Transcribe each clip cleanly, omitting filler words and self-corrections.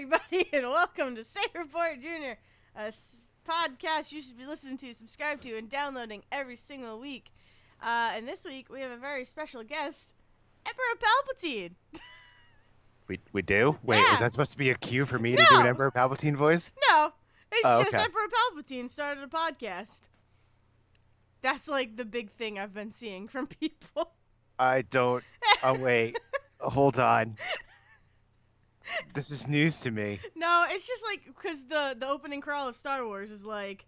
everybody, and welcome to sayreportjr, a podcast you should be listening to, subscribe to, and downloading every single week. And this week, we have a very special guest, Emperor Palpatine. We do? Wait, Yeah. was that supposed to be a cue for me No. to do an Emperor Palpatine voice? No, it's just okay. Emperor Palpatine started a podcast. That's like the big thing I've been seeing from people. I don't... Oh, wait. Hold on. This is news to me. No, it's just like, because the opening crawl of Star Wars is like...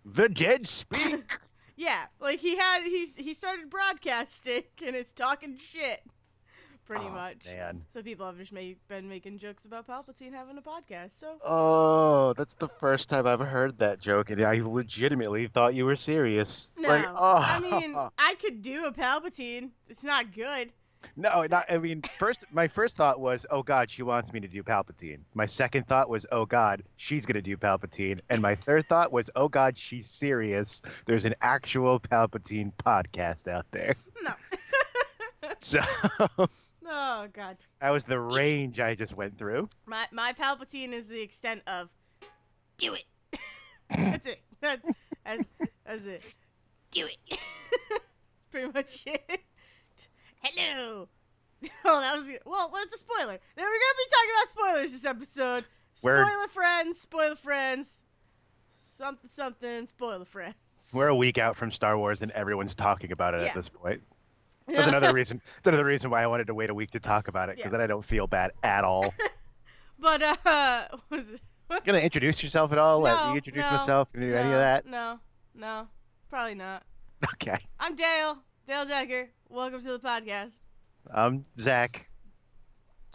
The dead speak! Yeah, like he started broadcasting and is talking shit, pretty much. Man. So people have just been making jokes about Palpatine having a podcast. So. Oh, that's the first time I've heard that joke, and I legitimately thought you were serious. No, Like, I mean, I could do a Palpatine. It's not good. No, not. I mean, my first thought was, oh God, she wants me to do Palpatine. My second thought was, oh God, she's gonna do Palpatine. And my third thought was, oh God, she's serious. There's an actual Palpatine podcast out there. No. So. Oh God. That was the range I just went through. My Palpatine is the extent of, do it. That's it. That's it. Do it. That's pretty much it. Hello. Oh, that was well. What's a spoiler? Then we're gonna be talking about spoilers this episode. Spoiler friends. Something. Spoiler friends. We're a week out from Star Wars, and everyone's talking about it at this point. Yeah. That's another reason. That's another reason why I wanted to wait a week to talk about it, because then I don't feel bad at all. But was it? Gonna introduce yourself at all? No, Let me introduce myself. Gonna do any of that? No, probably not. Okay. I'm Dayle Decker. Welcome to the podcast. I'm Zack.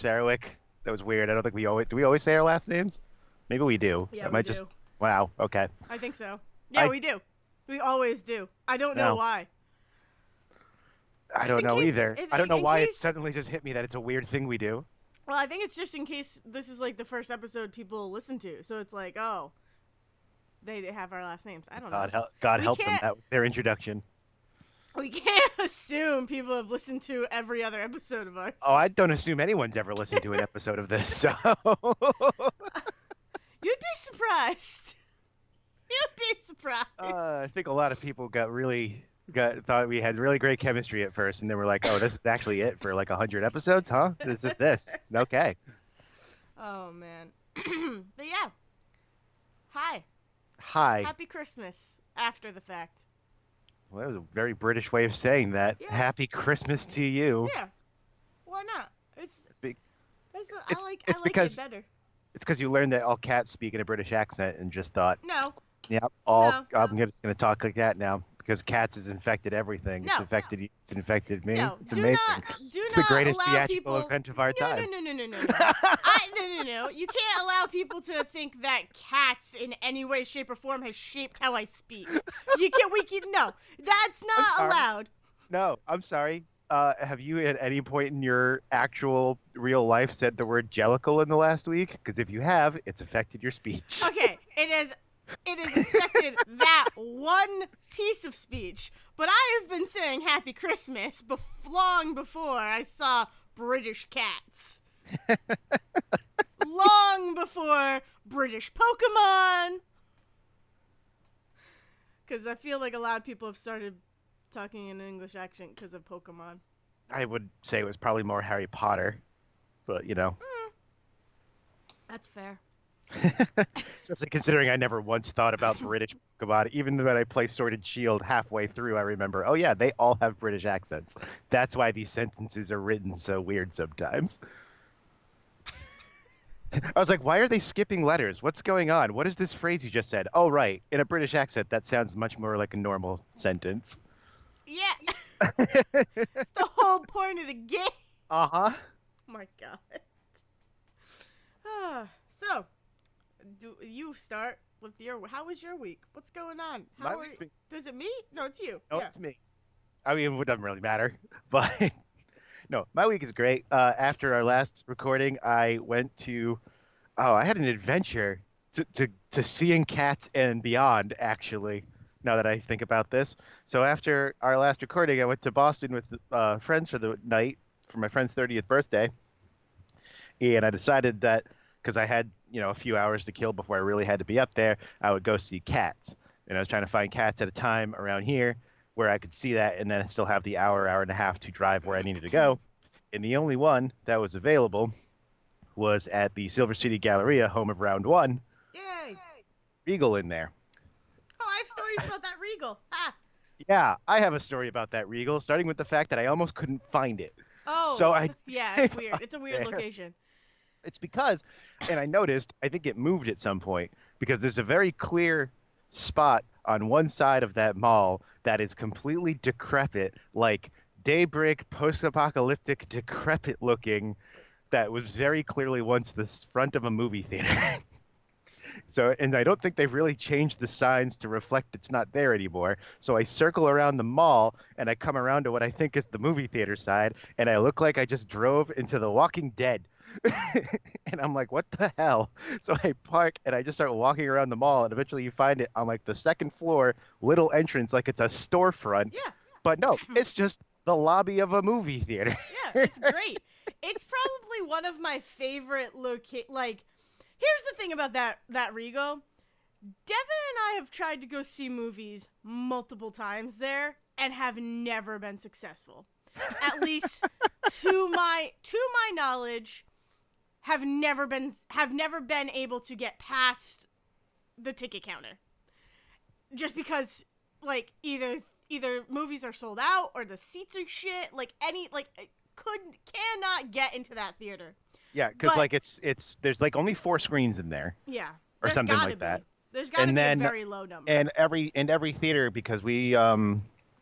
Sarahwick. That was weird. I don't think do we always say our last names? Maybe we do. Yeah, we do. Wow. Okay. I think so. Yeah, we do. We always do. I don't know why. I don't know either. I don't know why it suddenly just hit me that it's a weird thing we do. Well, I think it's just in case this is like the first episode people listen to, so it's like, oh, they have our last names. I don't know. God help them. That was their introduction. We can't assume people have listened to every other episode of ours. Oh, I don't assume anyone's ever listened to an episode of this, so... You'd be surprised. You'd be surprised. I think a lot of people thought we had really great chemistry at first, and then we're like, oh, this is actually it for like 100 episodes, huh? This is this. Okay. Oh, man. But yeah. Hi. Hi. Happy Christmas after the fact. Well, that was a very British way of saying that. Yeah. Happy Christmas to you. Yeah. Why not? I like it better. It's because you learned that all cats speak in a British accent and just thought, no. Yeah, I'm just going to talk like that now because cats has infected everything. No. It's infected you. It's infected me. No. It's amazing. It's the greatest theatrical event of our time. No. No. You can't allow people to think that cats in any way, shape, or form has shaped how I speak. No. That's not allowed. No, I'm sorry. Have you at any point in your actual real life said the word Jellicle in the last week? Because if you have, it's affected your speech. Okay, it has affected that one piece of speech. But I have been saying Happy Christmas long before I saw British cats. Long before British Pokemon. Because I feel like a lot of people have started talking in an English accent because of Pokemon. I would say it was probably more Harry Potter, but you know. That's fair. Especially considering I never once thought about British Pokemon. Even when I play Sword and Shield halfway through, I remember, oh yeah, they all have British accents. That's why these sentences are written so weird sometimes. I was like, why are they skipping letters? What's going on? What is this phrase you just said? Oh, right. In a British accent, that sounds much more like a normal sentence. Yeah. It's the whole point of the game. Uh-huh. Oh my God. So, do you start with how was your week? What's going on? Is it me? No, it's you. No, it's me. I mean, it doesn't really matter, but no, my week is great. After our last recording, I had an adventure to seeing cats and beyond, actually, now that I think about this. So after our last recording, I went to Boston with friends for the night for my friend's 30th birthday. And I decided that because I had, a few hours to kill before I really had to be up there, I would go see Cats. And I was trying to find Cats at a time around here where I could see that and then still have the hour, hour and a half to drive where I needed to go. And the only one that was available was at the Silver City Galleria, home of Round One, Yay! Regal in there. Oh, I have stories about that Regal. Ha! Yeah, I have a story about that Regal, starting with the fact that I almost couldn't find it. Oh, So I yeah, it's drove weird. up It's a weird there. location. It's because, and I noticed, I think it moved at some point because there's a very clear spot on one side of that mall that is completely decrepit, like daybreak, post-apocalyptic, decrepit looking, that was very clearly once the front of a movie theater. So, and I don't think they've really changed the signs to reflect it's not there anymore. So I circle around the mall and I come around to what I think is the movie theater side, and I look like I just drove into The Walking Dead. And I'm like, what the hell? So I park and I just start walking around the mall, and eventually you find it on like the second floor, little entrance, like it's a storefront. Yeah. But no, it's just the lobby of a movie theater. Yeah, it's great. It's probably one of my favorite like here's the thing about that Regal. Devin and I have tried to go see movies multiple times there and have never been successful. At least to my knowledge, have never been able to get past the ticket counter. Just because like either movies are sold out or the seats are shit, like cannot get into that theater. Yeah, because But- like it's there's like only 4 screens in there Yeah. or There's something gotta like that. be. There's got to And be then- a very low number. And every theater, because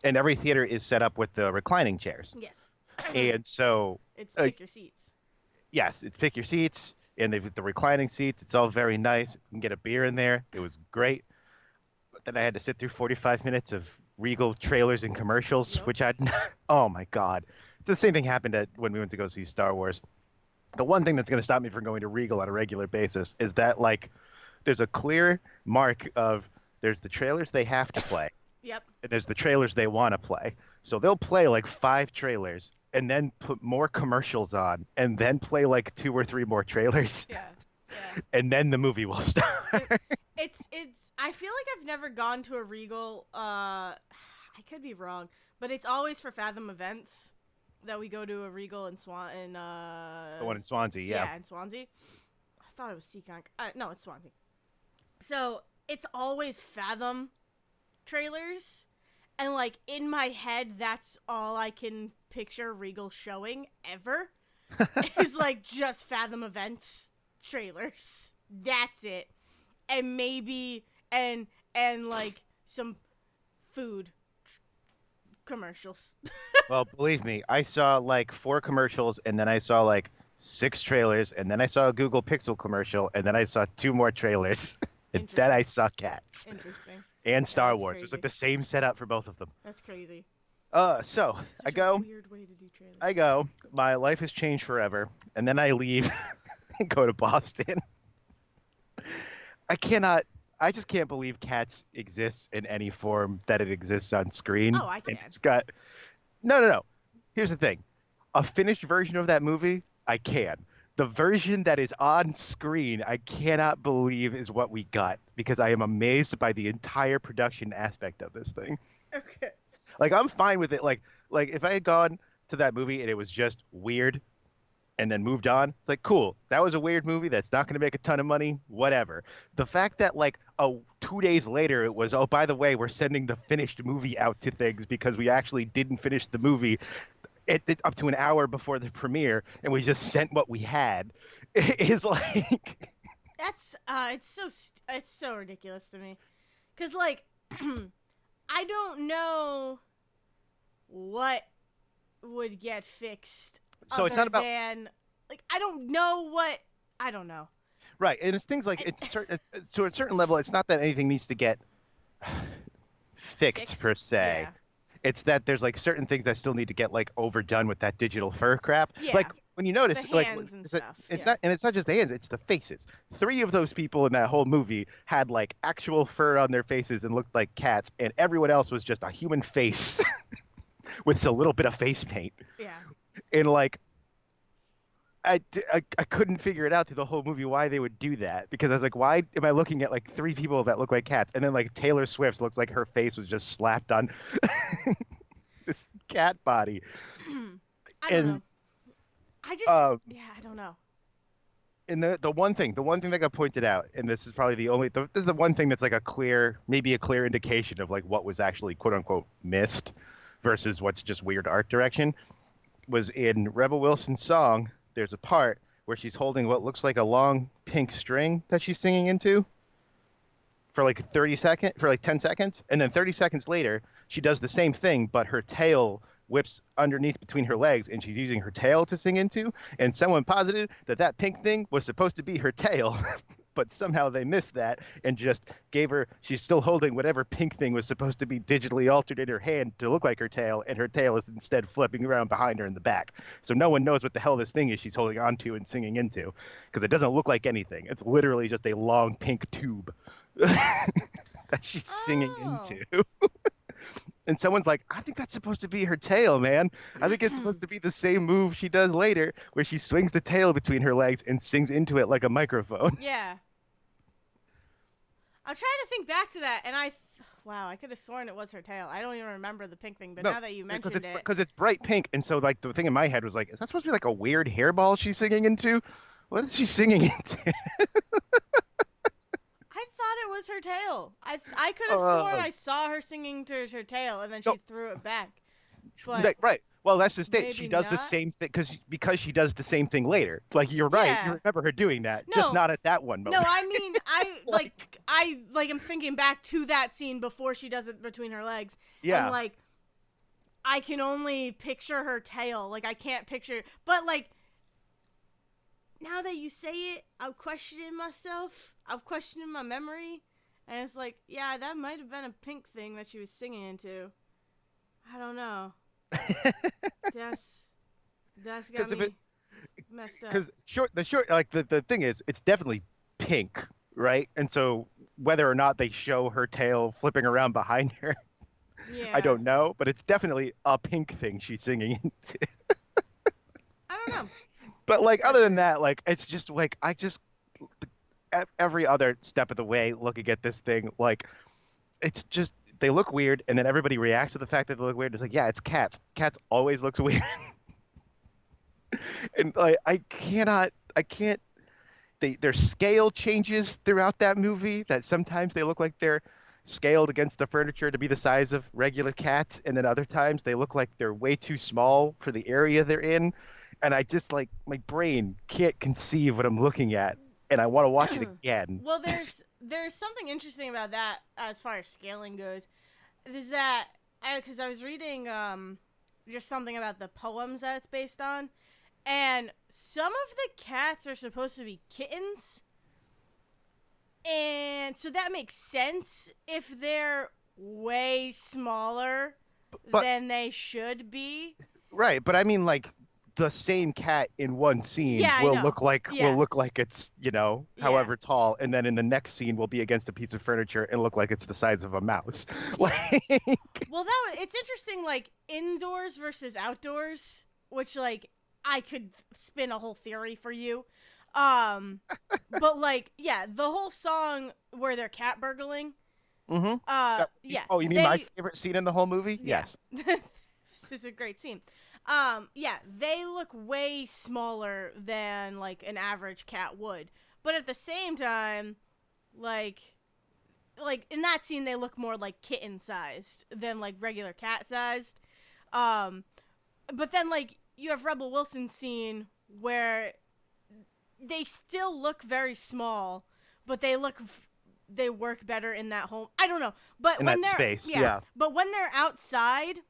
and every theater is set up with the reclining chairs. Yes. And so It's pick your seats. yes, it's pick your seats, and they've the reclining seats. It's all very nice. You can get a beer in there. It was great. But then I had to sit through 45 minutes of Regal trailers and commercials, Yep. which I'd oh my god. The same thing happened when we went to go see Star Wars. The one thing that's going to stop me from going to Regal on a regular basis is that like there's a clear mark of there's the trailers they have to play. Yep. And there's the trailers they want to play. So they'll play like 5 trailers and then put more commercials on and then play like 2 or 3 more trailers Yeah. Yeah. and then the movie will start. It's I feel like I've never gone to a Regal. I could be wrong, but it's always for Fathom events that we go to a Regal in The one in Swansea, yeah. in Swansea. I thought it was Seaconk. No, it's Swansea. So it's always Fathom trailers, and like in my head, that's all I can picture Regal showing ever. Is like just Fathom events trailers. That's it, and maybe and like some food commercials. Well, believe me, I saw like 4 commercials and then I saw like 6 trailers and then I saw a Google Pixel commercial and then I saw 2 more trailers. And then I saw Cats Interesting. and Star that's Wars. It was like crazy. the same setup for both of them. That's crazy. So That's I such go, a weird way to do trailers. I go, my life has changed forever, and then I leave and go to Boston. I just can't believe Cats exists in any form that it exists on screen. Oh, I And can. it's got, no. Here's the thing. A finished version of that movie, I can. The version that is on screen, I cannot believe is what we got because I am amazed by the entire production aspect of this thing. Okay. Like I'm fine with it. Like if I had gone to that movie and it was just weird and then moved on, it's like cool. That was a weird movie that's not going to make a ton of money, whatever. The fact that like 2 days later it was, oh, by the way, we're sending the finished movie out to things because we actually didn't finish the movie up to an hour before the premiere and we just sent what we had is like That's it's so ridiculous to me, cause like I don't know what would get fixed. So it's not other about than, like I don't know. right, and it's things like it's to a certain level. It's not that anything needs to get fixed per se. Yeah. It's that there's like certain things that still need to get like overdone with that digital fur crap. Yeah. Like when you notice, The like hands and it's not- stuff, it's yeah. not, and it's not just the hands; it's the faces. 3 of those people in that whole movie had like actual fur on their faces and looked like cats, and everyone else was just a human face with a little bit of face paint. Yeah. And like, I couldn't figure it out through the whole movie why they would do that because I was like, why am I looking at like three people that look like cats, and then like Taylor Swift looks like her face was just slapped on this cat body, I don't and know. I just, um yeah, I don't know. and the one thing that got pointed out, and this is probably this is the one thing that's like maybe a clear indication of like what was actually quote unquote missed versus what's just weird art direction was in Rebel Wilson's song. There's a part where she's holding what looks like a long pink string that she's singing into for like 10 seconds, and then 30 seconds later she does the same thing, but her tail whips underneath between her legs and she's using her tail to sing into, and someone posited that that pink thing was supposed to be her tail. But somehow they missed that and just gave her, she's still holding whatever pink thing was supposed to be digitally altered in her hand to look like her tail, and her tail is instead flipping around behind her in the back. So no one knows what the hell this thing is she's holding onto and singing into, because it doesn't look like anything. It's literally just a long pink tube that she's singing Oh. into. And someone's like, I think that's supposed to be her tail, man. I think it's supposed to be the same move she does later, where she swings the tail between her legs and sings into it like a microphone. Yeah. I'm trying to think back to that, and wow, I could have sworn it was her tail. I don't even remember the pink thing, but No, now that you because mentioned it, it's bright pink, and so like the thing in my head was like, is that supposed to be like a weird hairball she's singing into? What is she singing into? I thought it was her tail. I could have sworn Uh, I saw her singing to her tail, and then she no, threw it back. But right. Well, that's just it. She maybe does the not. same thing because she does the same thing later. Like you're right. You Yeah. remember her doing that, just No, not at that one no, moment. I mean, Like, I'm thinking back to that scene before she does it between her legs, and yeah. like I can only picture her tail. Like I can't picture, but like now that you say it, I'm questioning myself. I'm questioning my memory, and it's like, yeah, that might have been a pink thing that she was singing into. I don't know. That's that's got Because if it me messed up. because short like the thing is it's definitely pink, right? And so whether or not they show her tail flipping around behind her, I Yeah, don't know, but it's definitely a pink thing she's singing into. I don't know. But like other That's than weird. that, like it's just like every other step of the way looking at this thing, like it's just they look weird, and then everybody reacts to the fact that they look weird. It's like, yeah, it's cats. Cats always looks weird. And like I can't their scale changes throughout that movie, that sometimes they look like they're scaled against the furniture to be the size of regular cats, and then other times they look like they're way too small for the area they're in, and I just like my brain can't conceive what I'm looking at, and I want to watch it again. Well, there's something interesting about that as far as scaling goes. Is that because I was reading just something about the poems that it's based on, and some of the cats are supposed to be kittens, and so that makes sense if they're way smaller But than they should be. right, but I mean like the same cat in one scene Yeah, I will know. will Yeah, look like it's, yeah. however tall, and then in the next scene will be against a piece of furniture and look like it's the size of a mouse. Yeah. Like Well, it's interesting, like indoors versus outdoors, which like I could spin a whole theory for you. Um, but like, yeah, the whole song where they're cat burgling. mm-hmm. Yeah, Oh, you mean my they, favorite scene in the whole movie? yeah, Yes. this is a great scene. Yeah, they look way smaller than like an average cat would, but at the same time, like in that scene they look more like kitten sized than like regular cat sized. Um, but then like you have Rebel Wilson's scene where they still look very small, but they work better in that home. I don't know, but In when that they're space, yeah, yeah. but when they're outside,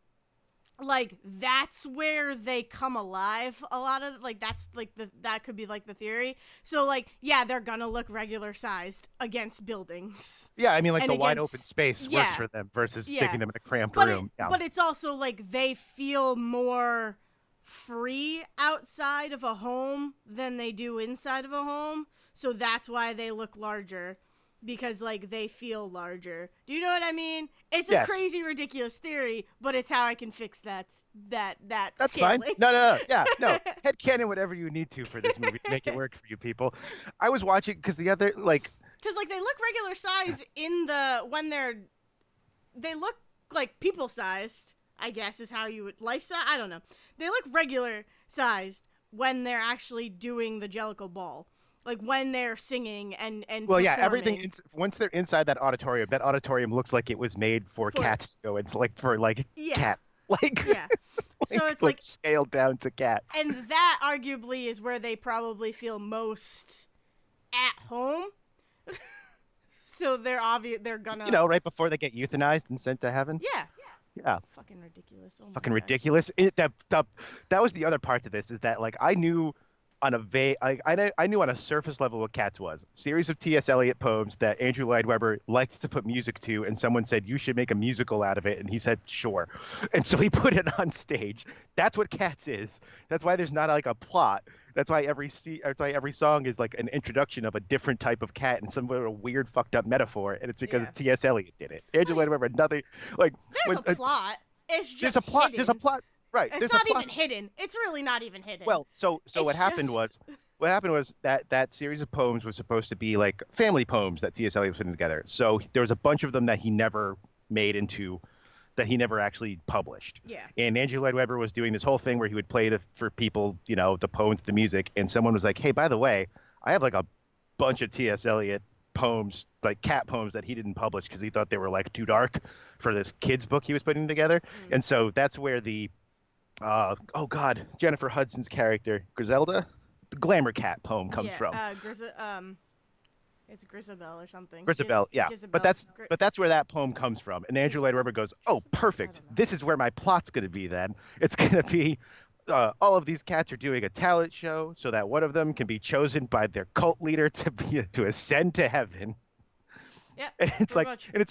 like that's where they come alive a lot of like that's like that could be like the theory. So like yeah, they're gonna look regular sized against buildings Yeah, I mean like and the wide open against space works yeah, for them versus yeah. sticking them in a cramped but room. Yeah. it's also like they feel more free outside of a home than they do inside of a home, so that's why they look larger. because like they feel larger. Do you know what I mean? It's a Yes. crazy, ridiculous theory, but it's how I can fix that That's fine. scaling. No. Yeah, no. Headcanon whatever you need to for this movie to make it work for you people. I was watching because the other like Because like they look regular size in the when they look like people sized. I guess is how you would life size. I don't know. They look regular sized when they're actually doing the Jellicle ball, like when they're singing and well, yeah, performing. once they're inside that auditorium looks like it was made for For cats to go. It's like for like yeah, cats, like yeah. So it's like like, scaled down to cats. and that arguably is where they probably feel most at home. So they're obvious. They're You gonna. know, right before they get euthanized and sent to heaven. Yeah. Yeah, Fucking ridiculous. Oh my fucking god. ridiculous. That was the other part to this is that like I knew on a I knew on a surface level what Cats was. Series of T.S. Eliot poems that Andrew Lloyd Webber liked to put music to, and someone said you should make a musical out of it, and he said sure, and so he put it on stage. That's what Cats is. That's why there's not like a plot. That's why every song is like an introduction of a different type of cat and some sort of weird fucked up metaphor, and it's because Yeah. T.S. Eliot did it. Andrew Lloyd Webber had nothing like There's when a plot. It's just there's a plot. hidden. There's a plot. Right. It's There's a not plot. even hidden. It's really not even hidden. Well, so It's what happened just- was that series of poems was supposed to be like family poems that T.S. Eliot was putting together. So there was a bunch of them that he never made into that he never actually published. Yeah. And Andrew Lloyd Webber was doing this whole thing where he would play for people, you know, the poems, the music, and someone was like, "Hey, by the way, I have like a bunch of T.S. Eliot poems, like cat poems that he didn't publish because he thought they were like too dark for this kids book he was putting together." And so that's where the oh God, Jennifer Hudson's character, Griselda, the glamour cat poem comes from. It's Grisabelle or something. Grisabelle, yeah. Gizabelle. But that's where that poem comes from. And Andrew Lloyd Webber goes, "Oh, perfect. This is where my plot's going to be then. It's going to be all of these cats are doing a talent show so that one of them can be chosen by their cult leader to ascend to heaven." Yeah. And it's like much. and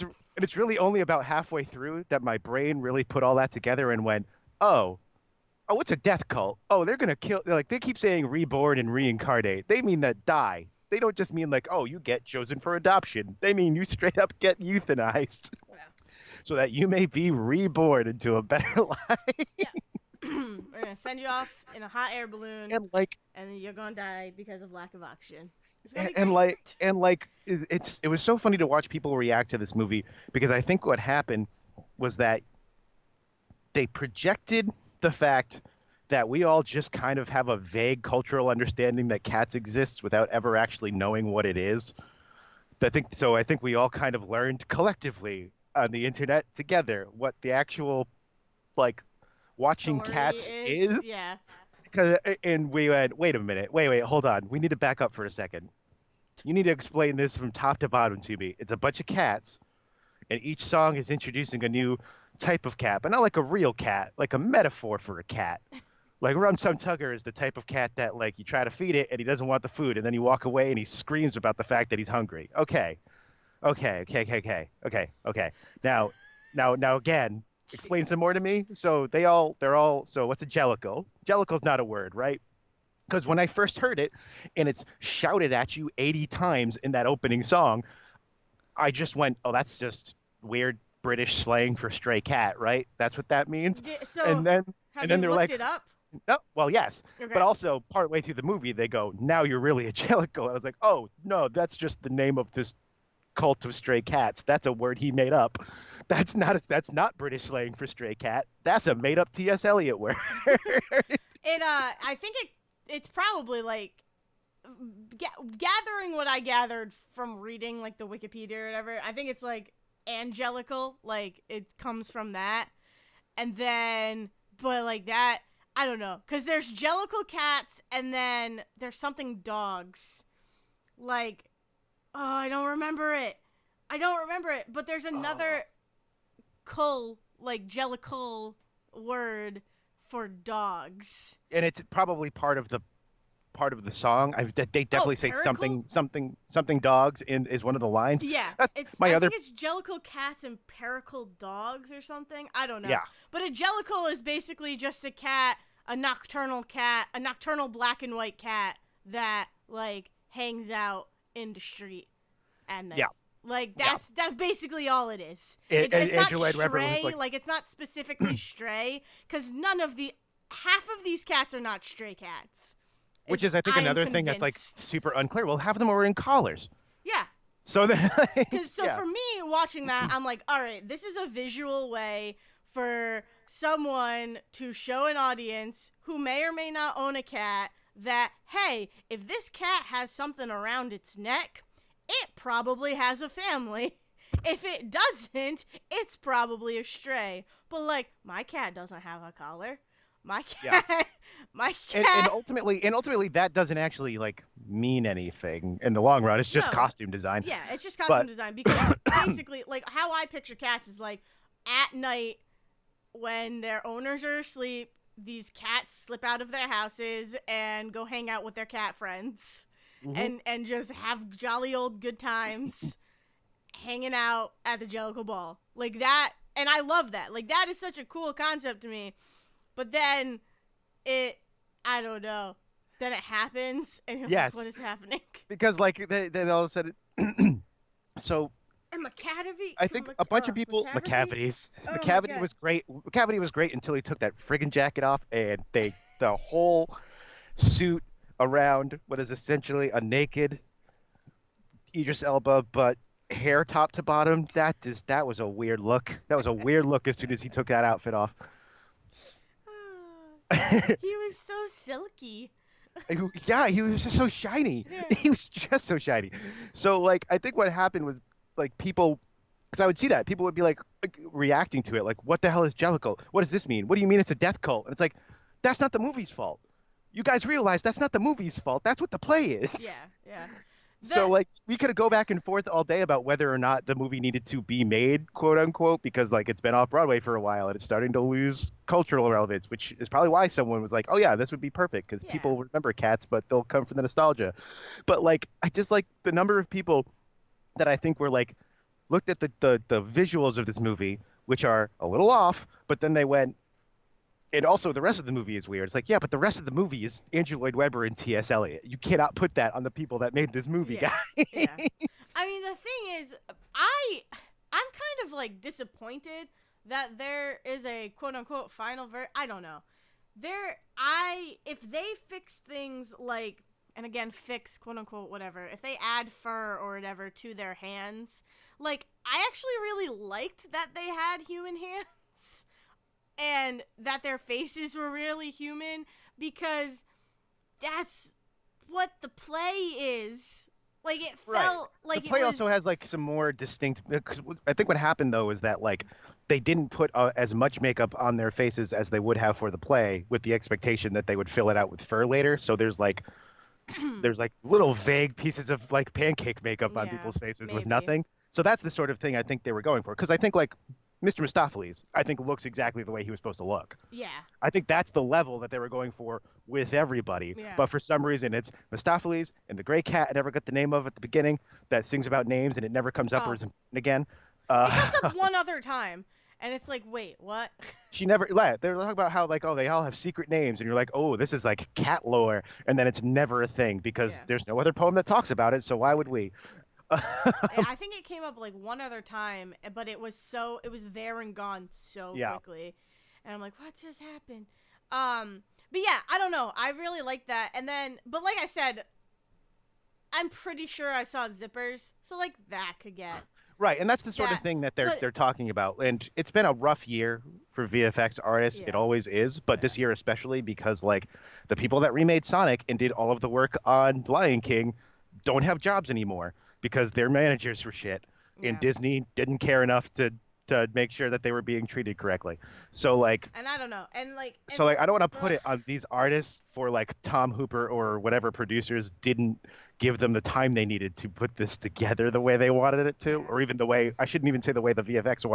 it's really only about halfway through that my brain really put all that together and went, "Oh, what's a death cult? Oh, they're gonna kill." Like they keep saying reborn and reincarnate. They mean that die. They don't just mean like, oh, you get chosen for adoption. They mean you straight up get euthanized Yeah. so that you may be reborn into a better life. Yeah. We're gonna send you off in a hot air balloon, And like, and then you're gonna die because of lack of oxygen. It's gonna be and great. like, it was so funny to watch people react to this movie because I think what happened was that they projected the fact that we all just kind of have a vague cultural understanding that cats exists without ever actually knowing what it is. I think we all kind of learned collectively on the internet together what the actual like watching Story cats is. Yeah. And we went, wait a minute, wait, hold on. We need to back up for a second. You need to explain this from top to bottom to me. It's a bunch of cats, and each song is introducing a new type of cat, but not like a real cat, like a metaphor for a cat. Like Rum Tum Tugger is the type of cat that like you try to feed it and he doesn't want the food, and then you walk away and he screams about the fact that he's hungry. Okay. Now again, explain some more to me. So they're all so what's a jellicle? Jellicle's not a word, right? Because when I first heard it and it's shouted at you 80 times in that opening song, I just went, "Oh, that's just weird British slang for stray cat, right? That's what that means." So and then have and then you they're looked like, it up? "No, well, yes." Okay. But also partway through the movie they go, "Now you're really a jellicle." I was like, "Oh, no, that's just the name of this cult of stray cats. That's a word he made up. That's not British slang for stray cat. That's a made up T.S. Eliot word." I think it's probably like gathering what I gathered from reading like the Wikipedia or whatever. I think it's like angelical, like it comes from that, and then but like that I don't know, because there's jellicle cats and then there's something dogs, like I don't remember it, but there's another cull, like jellicle word for dogs, And it's probably part of the song. They definitely say pericle? something dogs in is one of the lines. Yeah, That's my I other. think it's jellicle cats and pericle dogs or something. I don't know. Yeah. But a jellicle is basically just a nocturnal black and white cat that like hangs out in the street at night. Yeah. Like Yeah. that's basically all it is. And It's not Andrew Lloyd Webber was stray. like, It's not specifically stray, because half of these cats are not stray cats. which is I think I am another thing that's like convinced. super unclear. Well, half of them were in collars. Yeah. So then, Because yeah, for me, watching that, I'm like, all right, this is a visual way for someone to show an audience who may or may not own a cat that, hey, if this cat has something around its neck, it probably has a family. If it doesn't, it's probably a stray. But like, my cat doesn't have a collar. My yeah. cat, my and, cat. and ultimately that doesn't actually like mean anything in the long run. It's just No, costume design. yeah, it's just costume But design, because basically, like, how I picture cats is like at night when their owners are asleep, these cats slip out of their houses and go hang out with their cat friends, Mhm. and just have jolly old good times hanging out at the Jellicle Ball. Like that, and I love that. Like, that is such a cool concept to me. But then I don't know. Then it happens, and you're like, Yes, what is happening? because like they all said it. So And McCavity? I think a bunch of people, McCavity? McCavities. Oh my McCavity god. was great. McCavity was great until he took that friggin' jacket off, and the whole suit around what is essentially a naked Idris Elba, but hair top to bottom. That was a weird look. That was a weird look as soon as he took that outfit off. He was so silky. Yeah, he was just so shiny. Yeah. He was just so shiny. So like, I think what happened was like people, because I would see that people would be like reacting to it, like, "What the hell is Jellicle? What does this mean? What do you mean it's a death cult?" And it's like, that's not the movie's fault. You guys realize that's not the movie's fault. That's what the play is. Yeah, yeah. So like we could go back and forth all day about whether or not the movie needed to be made, quote unquote, because like it's been off Broadway for a while and it's starting to lose cultural relevance, which is probably why someone was like, "Oh yeah, this would be perfect because Yeah. people remember cats, but they'll come from the nostalgia." But like I just like the number of people that I think were like looked at the visuals of this movie, which are a little off, but then they went, and also the rest of the movie is weird. It's like, yeah, but the rest of the movie is Andrew Lloyd Webber and T.S. Eliot. You cannot put that on the people that made this movie, Yeah. guys. Yeah. I mean, the thing is, I'm kind of like disappointed that there is a quote unquote final I don't know. If they fix things like, and again, fix quote unquote whatever, if they add fur or whatever to their hands, like, I actually really liked that they had human hands and that their faces were really human, because that's what the play is. Like, it Right. felt like The play it was. also has like some more distinct. Because I think what happened though is that like they didn't put as much makeup on their faces as they would have for the play, with the expectation that they would fill it out with fur later. So there's like little vague pieces of like pancake makeup on Yeah, people's faces with maybe. nothing. So that's the sort of thing I think they were going for. Because I think like Mr. Mistopheles, I think looks exactly the way he was supposed to look. Yeah. I think that's the level that they were going for with everybody. Yeah. But for some reason, it's Mistopheles and the gray cat I never got the name of at the beginning that sings about names and it never comes up or Oh. is again. It comes up one other time, and it's like, wait, what? She never. They're talking about how like, oh, they all have secret names, and you're like, oh, this is like cat lore, and then it's never a thing because Yeah. there's no other poem that talks about it. So why would we? I think it came up like one other time, but it was there and gone so Yeah. quickly, and I'm like, what just happened? But yeah, I don't know. I really like that, and then, but like I said, I'm pretty sure I saw zippers, so like that could get. Right, and that's the sort Yeah, of thing that but- they're talking about. And it's been a rough year for VFX artists. It Yeah. always is, but Yeah. this year especially because like the people that remade Sonic and did all of the work on Lion King don't have jobs anymore because their managers were shit, Yeah. and Disney didn't care enough to make sure that they were being treated correctly. So like And I don't know, and like. so like I don't want to put ugh. it on these artists for like Tom Hooper or whatever producers didn't give them the time they needed to put this together the way they wanted it to, Yeah. or even the way I shouldn't even say the way the VFX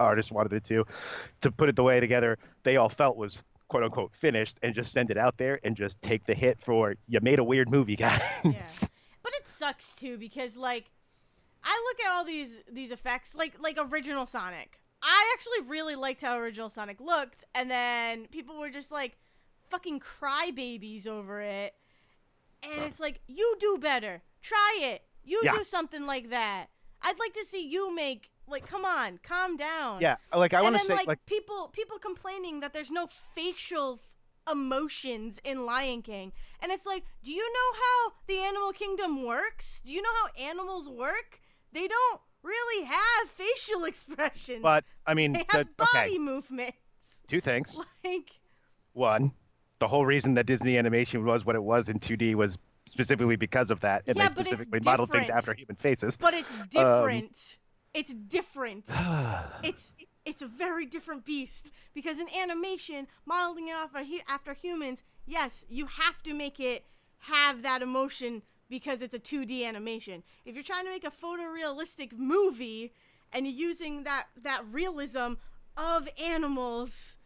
artists wanted it to put it the way together they all felt was quote unquote finished, and just send it out there and just take the hit for you made a weird movie, guys. Yeah. But it sucks too, because like I look at all these effects like original Sonic. I actually really liked how original Sonic looked, and then people were just like fucking crybabies over it. And it's like, you do better. Try it. You Yeah. do something like that. I'd like to see you make, like, come on, calm down. Yeah, like I And want to then, say, like, like, people complaining that there's no facial emotions in Lion King. And it's like, do you know how the animal kingdom works? Do you know how animals work? They don't really have facial expressions. but I mean, They have okay, body movements. two things. Like, One, the whole reason that Disney animation was what it was in 2D was specifically because of that, and they yeah, but it's specifically modeled things different. after human faces. But it's Um, different. It's different. It's it's a very different beast because in animation, modeling it off after humans, yes, you have to make it have that emotion because it's a 2D animation. If you're trying to make a photorealistic movie and you're using that realism of animals,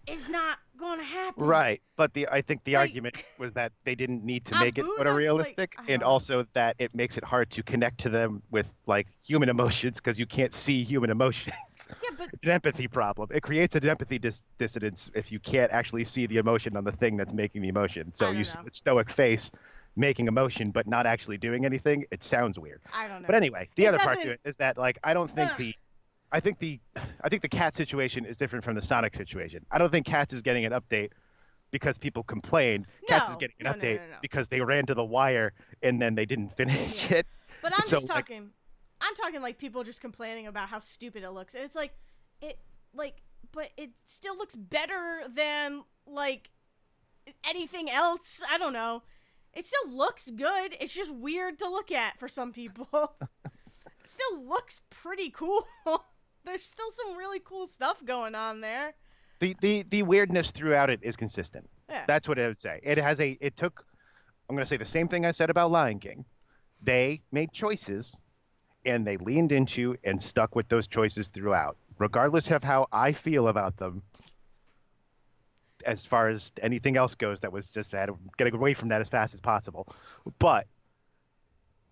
it's not going to happen. right, but I think the Like, argument was that they didn't need to make it Abu, like, photorealistic, I and don't know. also that it makes it hard to connect to them with like human emotions because you can't see human emotions. Yeah, but It's an empathy problem. It creates an empathy dissonance if you can't actually see the emotion on the thing that's making the emotion. So I you don't see know. a stoic face making emotion but not actually doing anything. It sounds weird. I don't But know. anyway, the It other part to doesn't. it is that like I don't think Ugh. I think the cat situation is different from the Sonic situation. I don't think Cats is getting an update because people complained. Cats is No, getting an no, no, update no, no. because they ran to the wire and then they didn't Yeah. finish it. But I'm So just like talking. I'm talking like people just complaining about how stupid it looks, and it's like, it like, but it still looks better than like anything else. I don't know. It still looks good. It's just weird to look at for some people. It still looks pretty cool. There's still some really cool stuff going on there. the weirdness throughout it is consistent. Yeah. That's what I would say. It took I'm going to say the same thing I said about Lion King. They made choices and they leaned into and stuck with those choices throughout. Regardless of how I feel about them, as far as anything else goes, that was just that getting away from that as fast as possible. But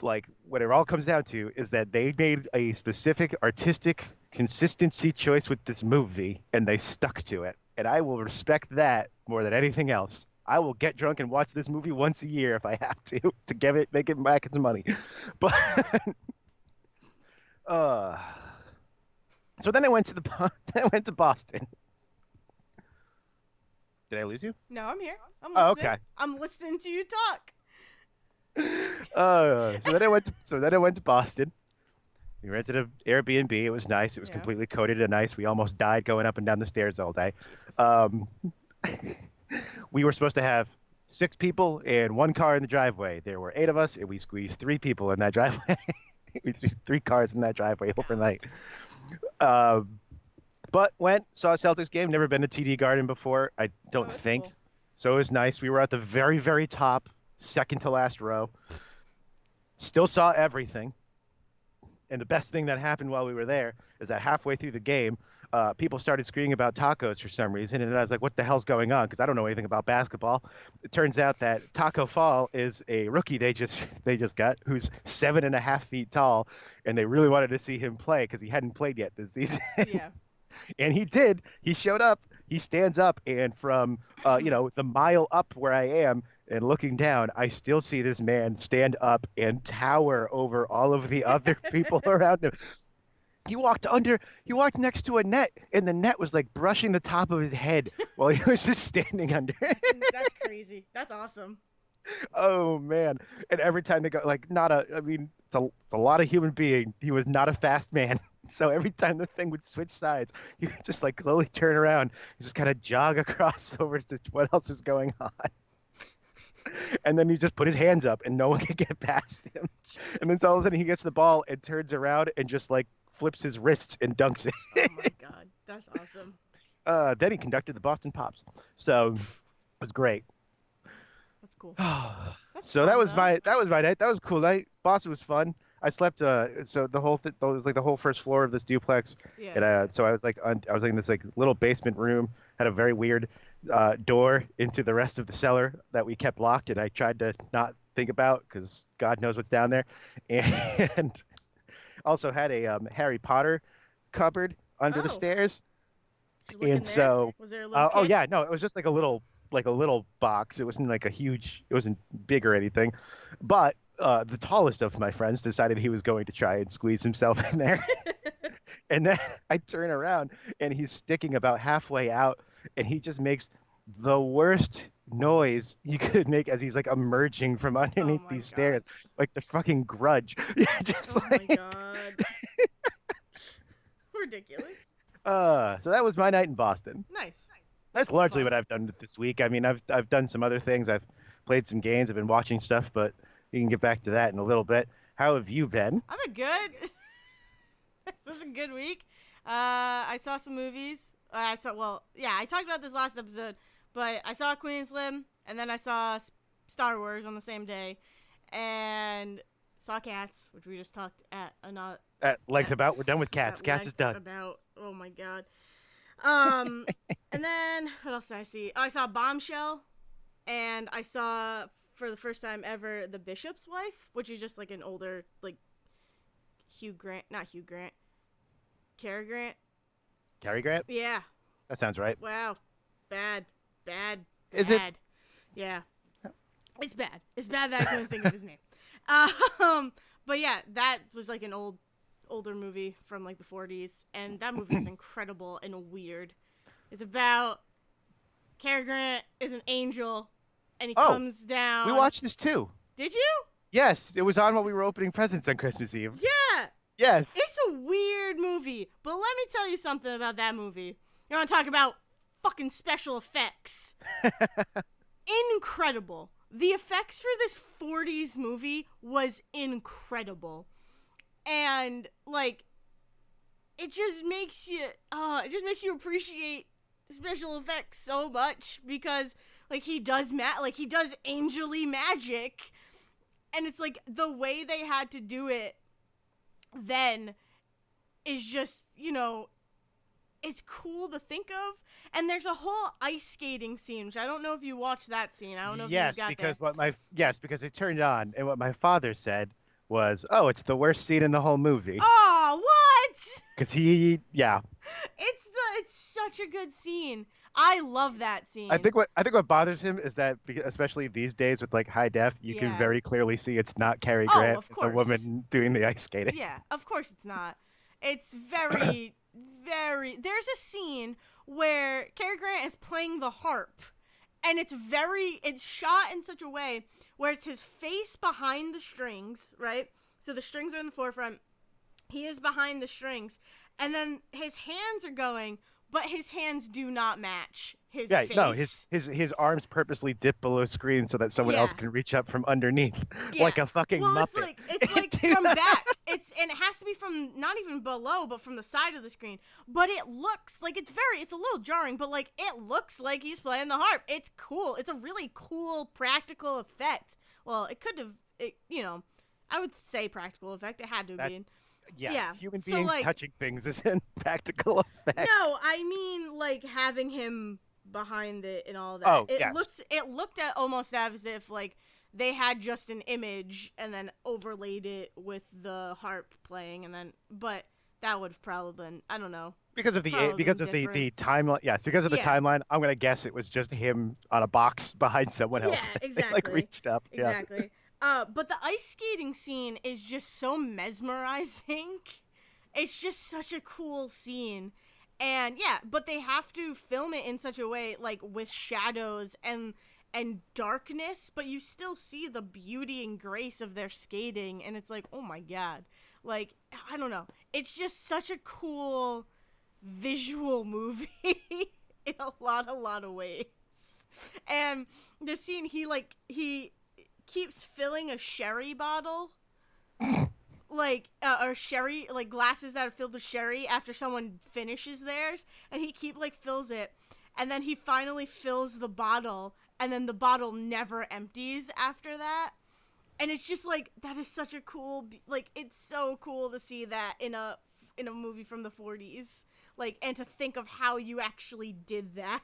like what it all comes down to is that they made a specific artistic consistency choice with this movie and they stuck to it. And I will respect that more than anything else. I will get drunk and watch this movie once a year if I have to give it make it back its money. But uh so then I went to then I went to Boston. Did I lose you? No, I'm here. I'm Oh, listening. okay. I'm listening to you talk. So then I went to Boston. We rented an Airbnb. It was nice. It was Yeah. completely coated and nice. We almost died going up and down the stairs all day. Jesus. Um, we were supposed to have 6 people and 1 car in the driveway. There were 8 of us, and we squeezed 3 people in that driveway. We squeezed 3 cars in that driveway overnight. Um, but went, saw a Celtics game. Never been to TD Garden before, I Oh, don't that's think. cool. So it was nice. We were at the very, very top, second to last row. Still saw everything. And the best thing that happened while we were there is that halfway through the game, people started screaming about tacos for some reason, and I was like, "What the hell's going on?" Because I don't know anything about basketball. It turns out that Taco Fall is a rookie they just got, who's 7.5 feet tall, and they really wanted to see him play because he hadn't played yet this season. Yeah. And he did. He showed up. He stands up, and from the mile up where I am and looking down, I still see this man stand up and tower over all of the other people around him. He walked next to a net, and the net was like brushing the top of his head while he was just standing under it. That's crazy. That's awesome. Oh man! And every time they go, like, not a, I mean, it's a lot of human being. He was not a fast man. So every time the thing would switch sides, he would just like slowly turn around and just kind of jog across over to what else was going on. And then he just put his hands up and no one could get past him. And then all of a sudden he gets the ball and turns around and just like flips his wrists and dunks it. Oh my god. That's awesome. Then he conducted the Boston Pops. So it was great. That's cool. That's So fun, that was though. my night. That was a cool night. Boston was fun. I slept. So the whole it was like the whole first floor of this duplex, Yeah. and so I was like I was in this like little basement room. Had a very weird door into the rest of the cellar that we kept locked, and I tried to not think about because God knows what's down there, and also had a Harry Potter cupboard under the Oh. stairs. Did you look in And there? so, Was there a little oh kid? yeah, no, it was just like a little box. It wasn't like it wasn't big or anything. But the tallest of my friends decided he was going to try and squeeze himself in there. And then I turn around and he's sticking about halfway out and he just makes the worst noise you could make as he's like emerging from Oh underneath my these god. stairs, like the fucking grudge. Yeah, just Oh my like god. Ridiculous. so that was my night in Boston. Nice. That's That's largely fun. what I've done this week. I mean, I've done some other things. I've played some games, I've been watching stuff, but we can get back to that in a little bit. How have you been? I've been good. It was a good week. I saw some movies. I talked about this last episode, but I saw Queen and Slim, and then I saw Star Wars on the same day, and saw Cats, which we just talked At length at, about. We're done with Cats. at Cats is length done. about. Oh my god. Um, and then what else did I see? Oh, I saw Bombshell, and I saw for the first time ever The Bishop's Wife, which is just like an older like not Hugh Grant, Cary Grant. Cary Grant? Yeah. That sounds right. Wow. Bad. Bad. Is it? Bad. Yeah. It's bad. It's bad that I couldn't think of his name. But yeah, that was like an older movie from like the 40s, and that movie is incredible and weird. It's about Cary Grant is an angel, and he Oh, comes down. we watched this too. Did you? Yes, it was on while we were opening presents on Christmas Eve. Yeah. Yes. It's a weird movie, but let me tell you something about that movie. You want to talk about fucking special effects? Incredible. The effects for this 40s movie was incredible. And like it just makes you appreciate special effects so much because like he does angelly magic, and it's like the way they had to do it then is just, it's cool to think of. And there's a whole ice skating scene, which I don't know if you watched that scene. I don't know if you got there. Because it turned on, and what my father said was, "Oh, it's the worst scene in the whole movie." Oh, what? Because yeah. It's such a good scene. I love that scene. I think what bothers him is that, especially these days with like high def, you can Yeah. very clearly see it's not Cary Oh, Grant, of it's the course. woman doing the ice skating. Yeah, of course it's not. It's very, very. There's a scene where Cary Grant is playing the harp, and it's shot in such a way where it's his face behind the strings, right? So the strings are in the forefront. He is behind the strings, and then his hands are going, but his hands do not match his face. No, his arms purposely dip below screen so that someone else Yeah. can reach up from underneath, Yeah. like a fucking Well, Muppet. it's like from back. And it has to be from not even below, but from the side of the screen. But it looks like it's a little jarring, but like it looks like he's playing the harp. It's cool. It's a really cool practical effect. Well, it could have, I would say practical effect. It had to have been. Yeah. Human So, beings like- touching things is in practical effect. No, I mean like having him behind it and all that. Oh, it yes. looked at almost as if like they had just an image and then overlaid it with the harp playing, but that would have probably been, I don't know. Because of the Probably the timeline, yes. Because of the Yeah. timeline, I'm gonna guess it was just him on a box behind someone else. Yeah, as they, like exactly. reached up. Yeah. Exactly. But the ice skating scene is just so mesmerizing. It's just such a cool scene. And yeah, but they have to film it in such a way, like with shadows and darkness, but you still see the beauty and grace of their skating, and it's like, oh my god. Like, I don't know. It's just such a cool visual movie in a lot of ways. And the scene, he keeps filling a sherry bottle, or sherry, like glasses that are filled with sherry after someone finishes theirs, and he fills it, and then he finally fills the bottle, and then the bottle never empties after that. And it's just like, that is such a cool, like, it's so cool to see that in a movie from the 40s, like, and to think of how you actually did that.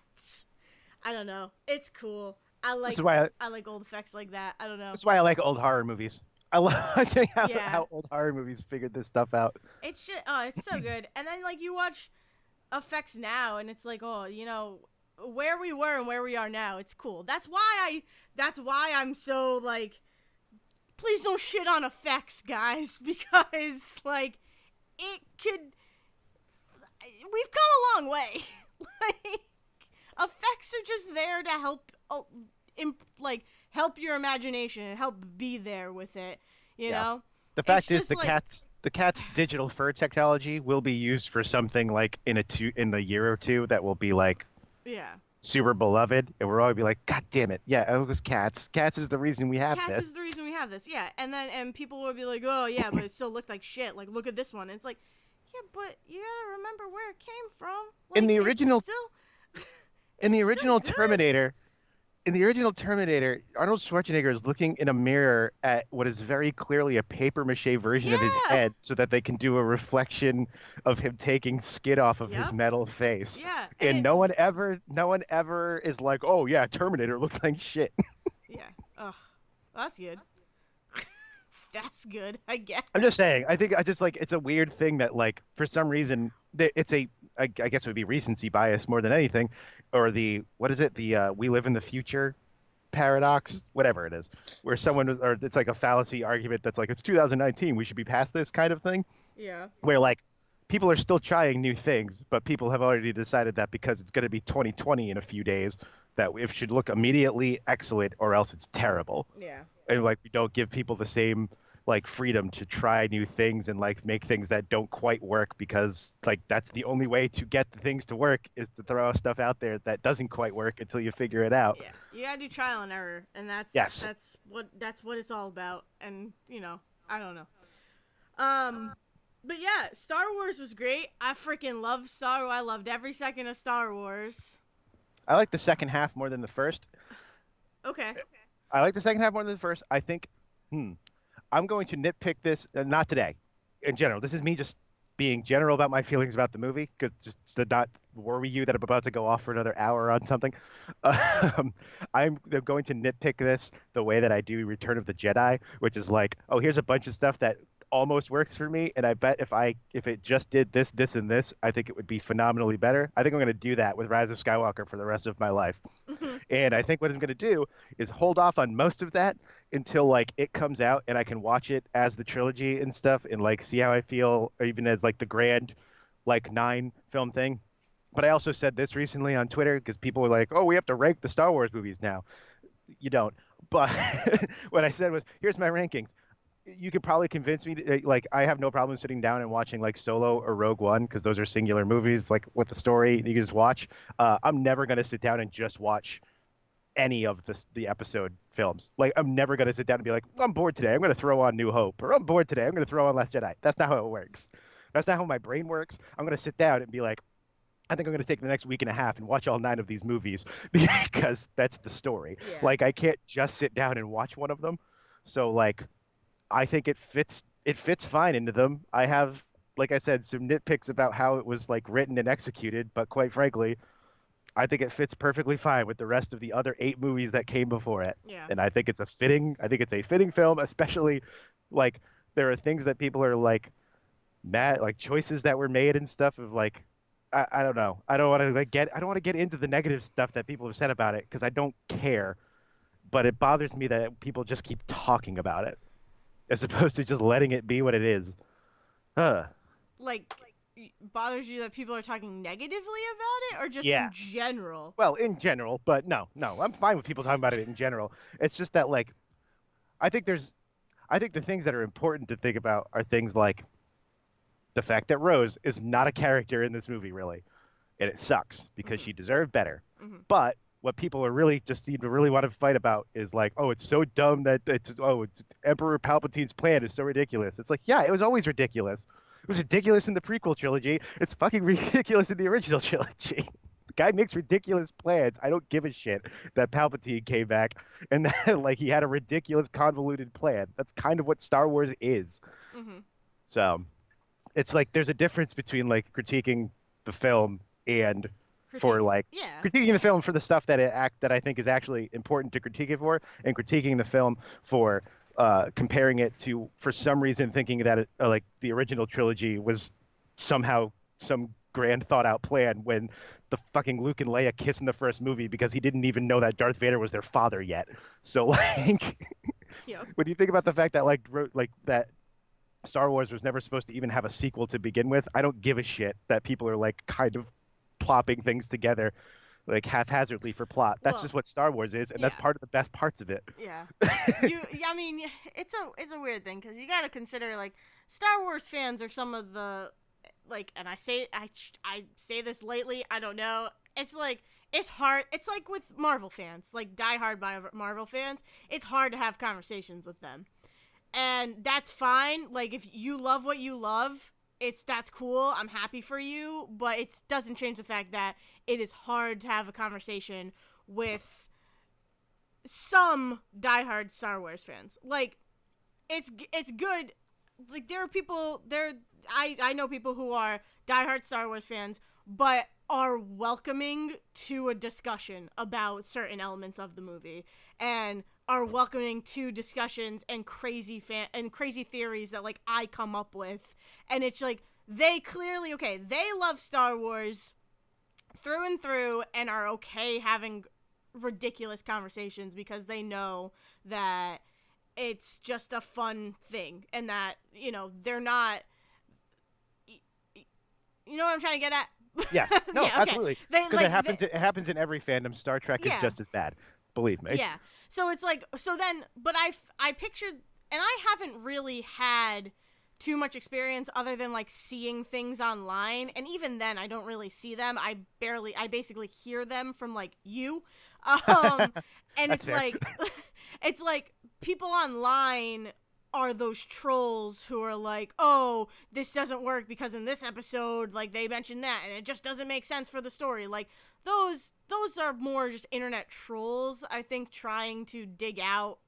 I don't know. It's cool. I like old effects like that. I don't know. That's why I like old horror movies. I love Yeah. how old horror movies figured this stuff out. It's just, it's so good. And then like you watch effects now, and it's like, oh, where we were and where we are now. It's cool. That's why I'm so like please don't shit on effects, guys, because like it could. We've come a long way. Like effects are just there to help, help your imagination and help be there with it. You Yeah. know, The it's fact is, just like the cat's digital fur technology will be used for something like in a year or two that will be like yeah. super beloved, and we're all gonna be like, God damn it, yeah, it was cats. Cats is the reason we have Cats this. is the reason we have this, yeah. And people will be like, oh yeah, but it still looked like shit. Like look at this one. And it's like, yeah, but you gotta remember where it came from. In Like the it's original still, in it's the still original good. Terminator, Arnold Schwarzenegger is looking in a mirror at what is very clearly a paper mache version of his Yeah. head so that they can do a reflection of him taking skin off of his Yep. metal face. Yeah. And And it's no one ever is like, "Oh yeah, Terminator looks like shit." yeah. Ugh. That's good. That's good, I guess. I'm just saying. I think I just like it's a weird thing that like for some reason it's a I guess it would be recency bias more than anything, or the what is it? The we live in the future paradox, whatever it is, where or it's like a fallacy argument that's like it's 2019, we should be past this kind of thing, Yeah. where like people are still trying new things, but people have already decided that because it's going to be 2020 in a few days, that it should look immediately excellent or else it's terrible. Yeah. And like we don't give people the same like freedom to try new things and like make things that don't quite work because like that's the only way to get the things to work is to throw stuff out there that doesn't quite work until you figure it out. Yeah. You gotta do trial and error, and Yes. that's what it's all about. And I don't know. Um, but yeah, Star Wars was great. I freaking love Star Wars. I loved every second of Star Wars. I like the second half more than the first. Okay. I like the second half more than the first. I think, I'm going to nitpick this, not today. In general, this is me just being general about my feelings about the movie, because just to not worry you that I'm about to go off for another hour on something. Um, I'm going to nitpick this the way that I do Return of the Jedi, which is like, oh, here's a bunch of stuff that almost works for me, and I bet if it just did this, this, and this, I think it would be phenomenally better. I think I'm going to do that with Rise of Skywalker for the rest of my life. And I think what I'm going to do is hold off on most of that until like it comes out and I can watch it as the trilogy and stuff and like see how I feel, or even as like the grand like 9 film thing. But I also said this recently on Twitter because people were like, "Oh, we have to rank the Star Wars movies now." You don't. But what I said was, "Here's my rankings." You could probably convince me to, like I have no problem sitting down and watching like Solo or Rogue One because those are singular movies like with the story you can just watch. I'm never going to sit down and just watch any of the episode films. Like I'm never going to sit down and be like, I'm bored today, I'm going to throw on New Hope, or I'm bored today, I'm going to throw on Last Jedi. That's not how it works. That's not how my brain works. I'm going to sit down and be like, I think I'm going to take the next week and a half and watch all 9 of these movies because that's the story. Yeah. Like I can't just sit down and watch one of them. So like I think it fits fine into them. I have, like I said, some nitpicks about how it was like written and executed, but quite frankly, I think it fits perfectly fine with the rest of the other 8 movies that came before it. Yeah. And I think it's a fitting film, especially like there are things that people are like mad, like choices that were made and stuff of like, I don't know. I don't want to get into the negative stuff that people have said about it because I don't care, but it bothers me that people just keep talking about it as opposed to just letting it be what it is. Huh. Like, bothers you that people are talking negatively about it, or just in Yes. general? Well, in general, but no, I'm fine with people talking about it in general. It's just that like I think there's I think the things that are important to think about are things like the fact that Rose is not a character in this movie really, and it sucks because Mm-hmm. she deserved better. Mm-hmm. But what people are really just seem to really want to fight about is like, oh, it's so dumb that it's Emperor Palpatine's plan is so ridiculous. It's like, yeah, it was always ridiculous. It was ridiculous in the prequel trilogy. It's fucking ridiculous in the original trilogy. The guy makes ridiculous plans. I don't give a shit that Palpatine came back and that, like he had a ridiculous convoluted plan. That's kind of what Star Wars is. Mm-hmm. So it's like there's a difference between like critiquing the film and for like Yeah. critiquing the film for the stuff that I think is actually important to critique it for, and critiquing the film for comparing it to for some reason thinking that like the original trilogy was somehow some grand thought out plan when the fucking Luke and Leia kiss in the first movie because he didn't even know that Darth Vader was their father yet. So like Yep. When you think about the fact that like that Star Wars was never supposed to even have a sequel to begin with, I don't give a shit that people are like kind of plopping things together like haphazardly for plot. That's Well, just what Star Wars is, and that's yeah. part of the best parts of it. Yeah. Yeah, I mean, it's a weird thing because you got to consider like Star Wars fans are some of the like, and I say this lately. I don't know. It's like it's hard. It's like with Marvel fans, like diehard Marvel fans. It's hard to have conversations with them, and that's fine. Like if you love what you love, that's cool. I'm happy for you, but it doesn't change the fact that it is hard to have a conversation with some diehard Star Wars fans. Like it's good. Like there are people there. I know people who are diehard Star Wars fans, but are welcoming to a discussion about certain elements of the movie and are welcoming to discussions and crazy theories that like I come up with. And it's like they clearly they love Star Wars through and through and are okay having ridiculous conversations because they know that it's just a fun thing and that they're not you know what I'm trying to get at. Yes, no, Yeah, okay. absolutely, They because like it happens in every fandom. Star Trek is yeah, just as bad, believe me. yeah. So it's like but I pictured, and I haven't really had too much experience other than like seeing things online, and even then I don't really see them. I basically hear them from like you. um and That's it's fair. like it's like people online are those trolls who are like, oh, this doesn't work because in this episode like they mentioned that and it just doesn't make sense for the story. Like those are more just internet trolls, I think, trying to dig out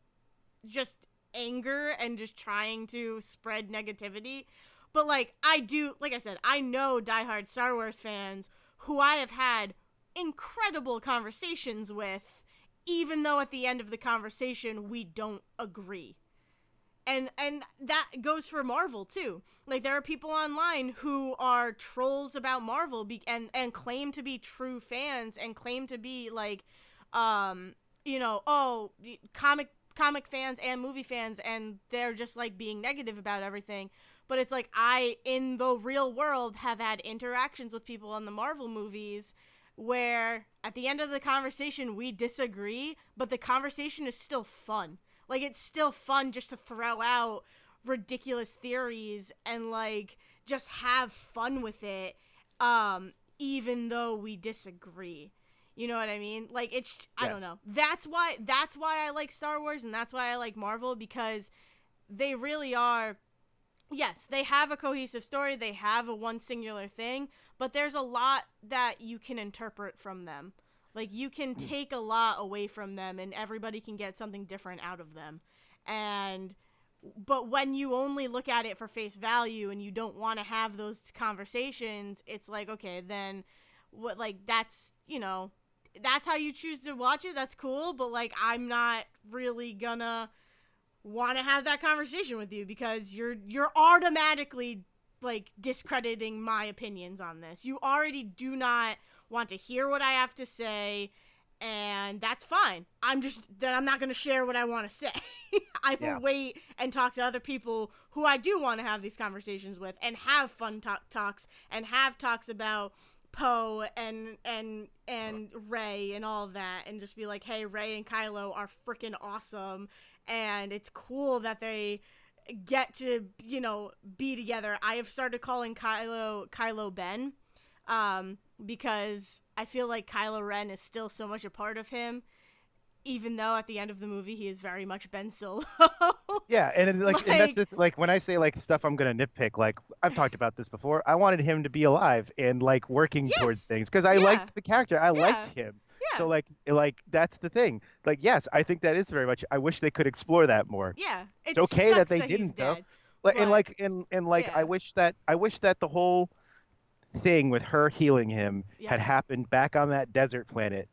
just anger and just trying to spread negativity. But like like I said, I know diehard Star Wars fans who I have had incredible conversations with, even though at the end of the conversation we don't agree. And that goes for Marvel too. Like there are people online who are trolls about Marvel and claim to be true fans and claim to be like oh, comic fans and movie fans, and they're just like being negative about everything. But it's like I in the real world have had interactions with people on the Marvel movies where at the end of the conversation we disagree, but the conversation is still fun. Like it's still fun just to throw out ridiculous theories and like just have fun with it, even though we disagree. You know what I mean? Like I don't Yes. know. That's why I like Star Wars and that's why I like Marvel, because they really are, yes, they have a cohesive story, they have a one singular thing, but there's a lot that you can interpret from them. Like you can take a lot away from them and everybody can get something different out of them. And but when you only look at it for face value and you don't want to have those conversations, it's like, okay, then what, like that's how you choose to watch it. That's cool, but like I'm not really gonna want to have that conversation with you because you're automatically like discrediting my opinions on this. You already do not want to hear what I have to say, and that's fine. I'm not going to share what I want to say. I Yeah. will wait and talk to other people who I do want to have these conversations with and have fun talks and have talks about Poe and Rey and all of that, and just be like, hey, Rey and Kylo are freaking awesome, and it's cool that they get to be together. I have started calling Kylo Ben, because I feel like Kylo Ren is still so much a part of him, even though at the end of the movie he is very much Ben Solo. Yeah, and and that's Like, the, like when I say like stuff I'm gonna nitpick, like I've talked about this before. I wanted him to be alive and like working towards yes, things because I yeah, liked the character. I liked yeah, him. So yeah, like that's the thing. Like yes, I think that is very much. I wish they could explore that more. yeah. It's It okay that sucks they that he's didn't though. dead, but And yeah, I wish that the whole thing with her healing him yep, had happened back on that desert planet,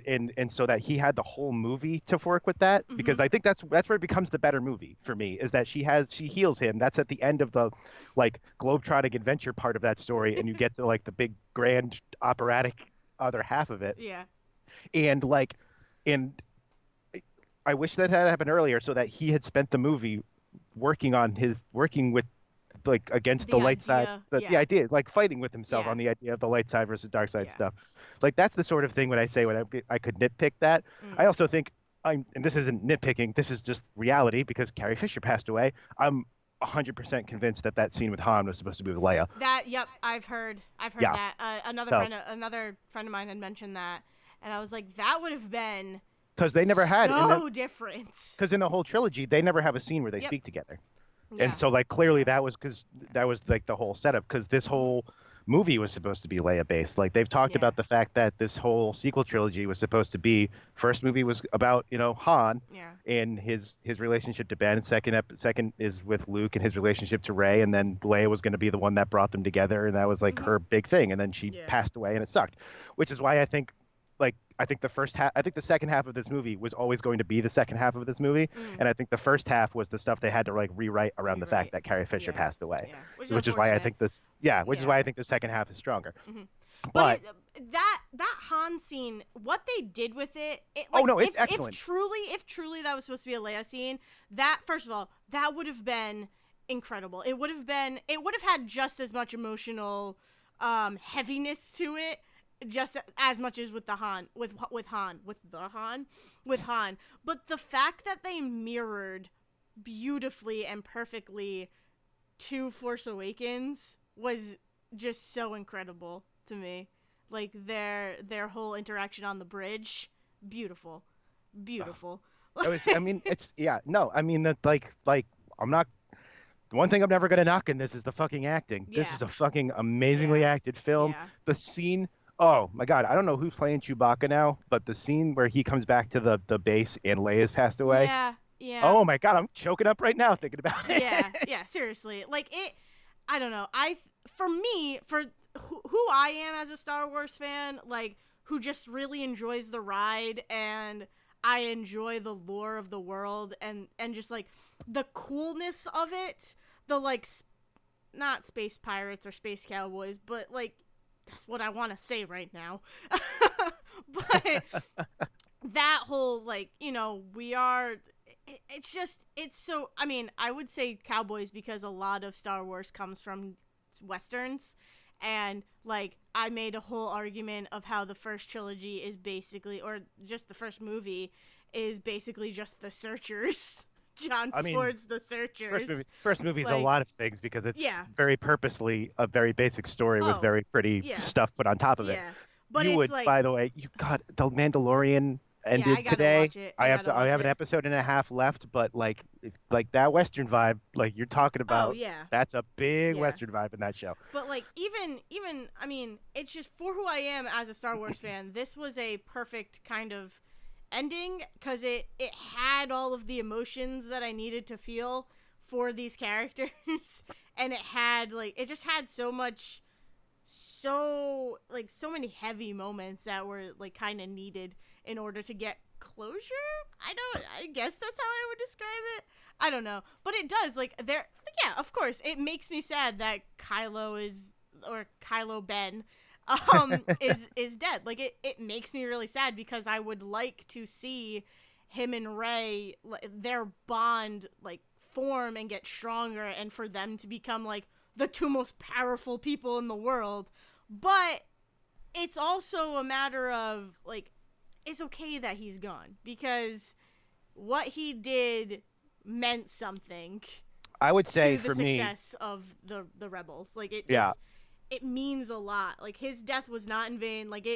and so that he had the whole movie to work with that, because mhm, I think that's where it becomes the better movie for me, is that she heals him. That's at the end of the like globetrotting adventure part of that story, and you get to like the big grand operatic other half of it, yeah, and like and I wish that had happened earlier so that he had spent the movie working with like against the The light side, idea, the yeah, idea, like fighting with himself yeah, on the idea of the light side versus dark side yeah. stuff. Like that's the sort of thing when I say I could nitpick that. I Mm. also think and this isn't nitpicking, this is just reality because Carrie Fisher passed away. I'm 100% convinced that that scene with Han was supposed to be with Leia. That, yep, I've heard Yeah. that. So Another friend of mine had mentioned that, and I was like, that would have been because they never had so different. in the whole trilogy they never have a scene where they Yep. speak together. And Yeah. so like clearly Yeah. that was because that was like the whole setup because this Mhm. whole movie was supposed to be Leia based. Like they've talked Yeah. about the fact that this whole sequel trilogy was supposed to be first movie was about Han Yeah. and his relationship to Ben. Second is with Luke and his relationship to Rey, and then Leia was going to be the one that brought them together, and that was like Mhm. her big thing. And then she Yeah. passed away, and it sucked, which is why I think I think the second half of this movie was always going to be the second half of this movie, Mm. and I think the first half was the stuff they had to like rewrite around the fact Rewrite. that Carrie Fisher Yeah. passed away, Yeah. Which is which is why I unfortunate. think which is Yeah. why I think the second half is stronger. Hmm. But But that Han scene, what they did with it oh like no, it's if excellent. truly that was supposed to be a Leia scene, that first of all, that would have been incredible. It would have had just as much emotional heaviness to it, just as much as with the Han with Han. But the fact that they mirrored beautifully and perfectly to Force Awakens was just so incredible to me. Like their whole interaction on the bridge, beautiful, beautiful. I mean, it's yeah, no, I mean that I'm not. The one thing I'm never gonna knock in this is the fucking acting. This Yeah, is a fucking amazingly yeah, acted film. yeah. The scene, oh my God, I don't know who's playing Chewbacca now, but the scene where he comes back to the base and Leia's passed away. Yeah, yeah, Oh my God, I'm choking up right now thinking about it. yeah, yeah. Seriously, like it. I don't know. For me, for who I am as a Star Wars fan, like who just really enjoys the ride, and I enjoy the lore of the world, and just like the coolness of it, the like not space pirates or space cowboys, but like that's what I want to say right now. But that whole like we are it's just it's so I mean I would say cowboys because a lot of Star Wars comes from westerns, and like I made a whole argument of how the first trilogy is basically, or just the first movie is basically just the Searchers. John I mean, Ford's The Searchers. first movie's a Like, lot of things because it's yeah. very purposely a very basic story with Oh, very pretty yeah. stuff put on top of it. Yeah. But You it's would, like, by the way, you got The Mandalorian yeah, I ended gotta today. watch it. I have I Watch have an it. episode and a half left, but like that Western vibe, like you're talking Oh, about, yeah. that's a big Yeah. Western vibe in that show. But like even I mean, it's just for who I am as a Star Wars fan, this was a perfect kind of ending because it had all of the emotions that I needed to feel for these characters. And it just had so many heavy moments that were like kind of needed in order to get closure. I guess that's how I would describe it. I don't know, but it does yeah, of course it makes me sad that Kylo Ben is dead. Like it makes me really sad because I would like to see him and Rey, their bond, like form and get stronger, and for them to become like the two most powerful people in the world. But it's also a matter of like it's okay that he's gone because what he did meant something I would say to the for me, success of the rebels. Like it yeah, just it means a lot. Like his death was not in vain. Like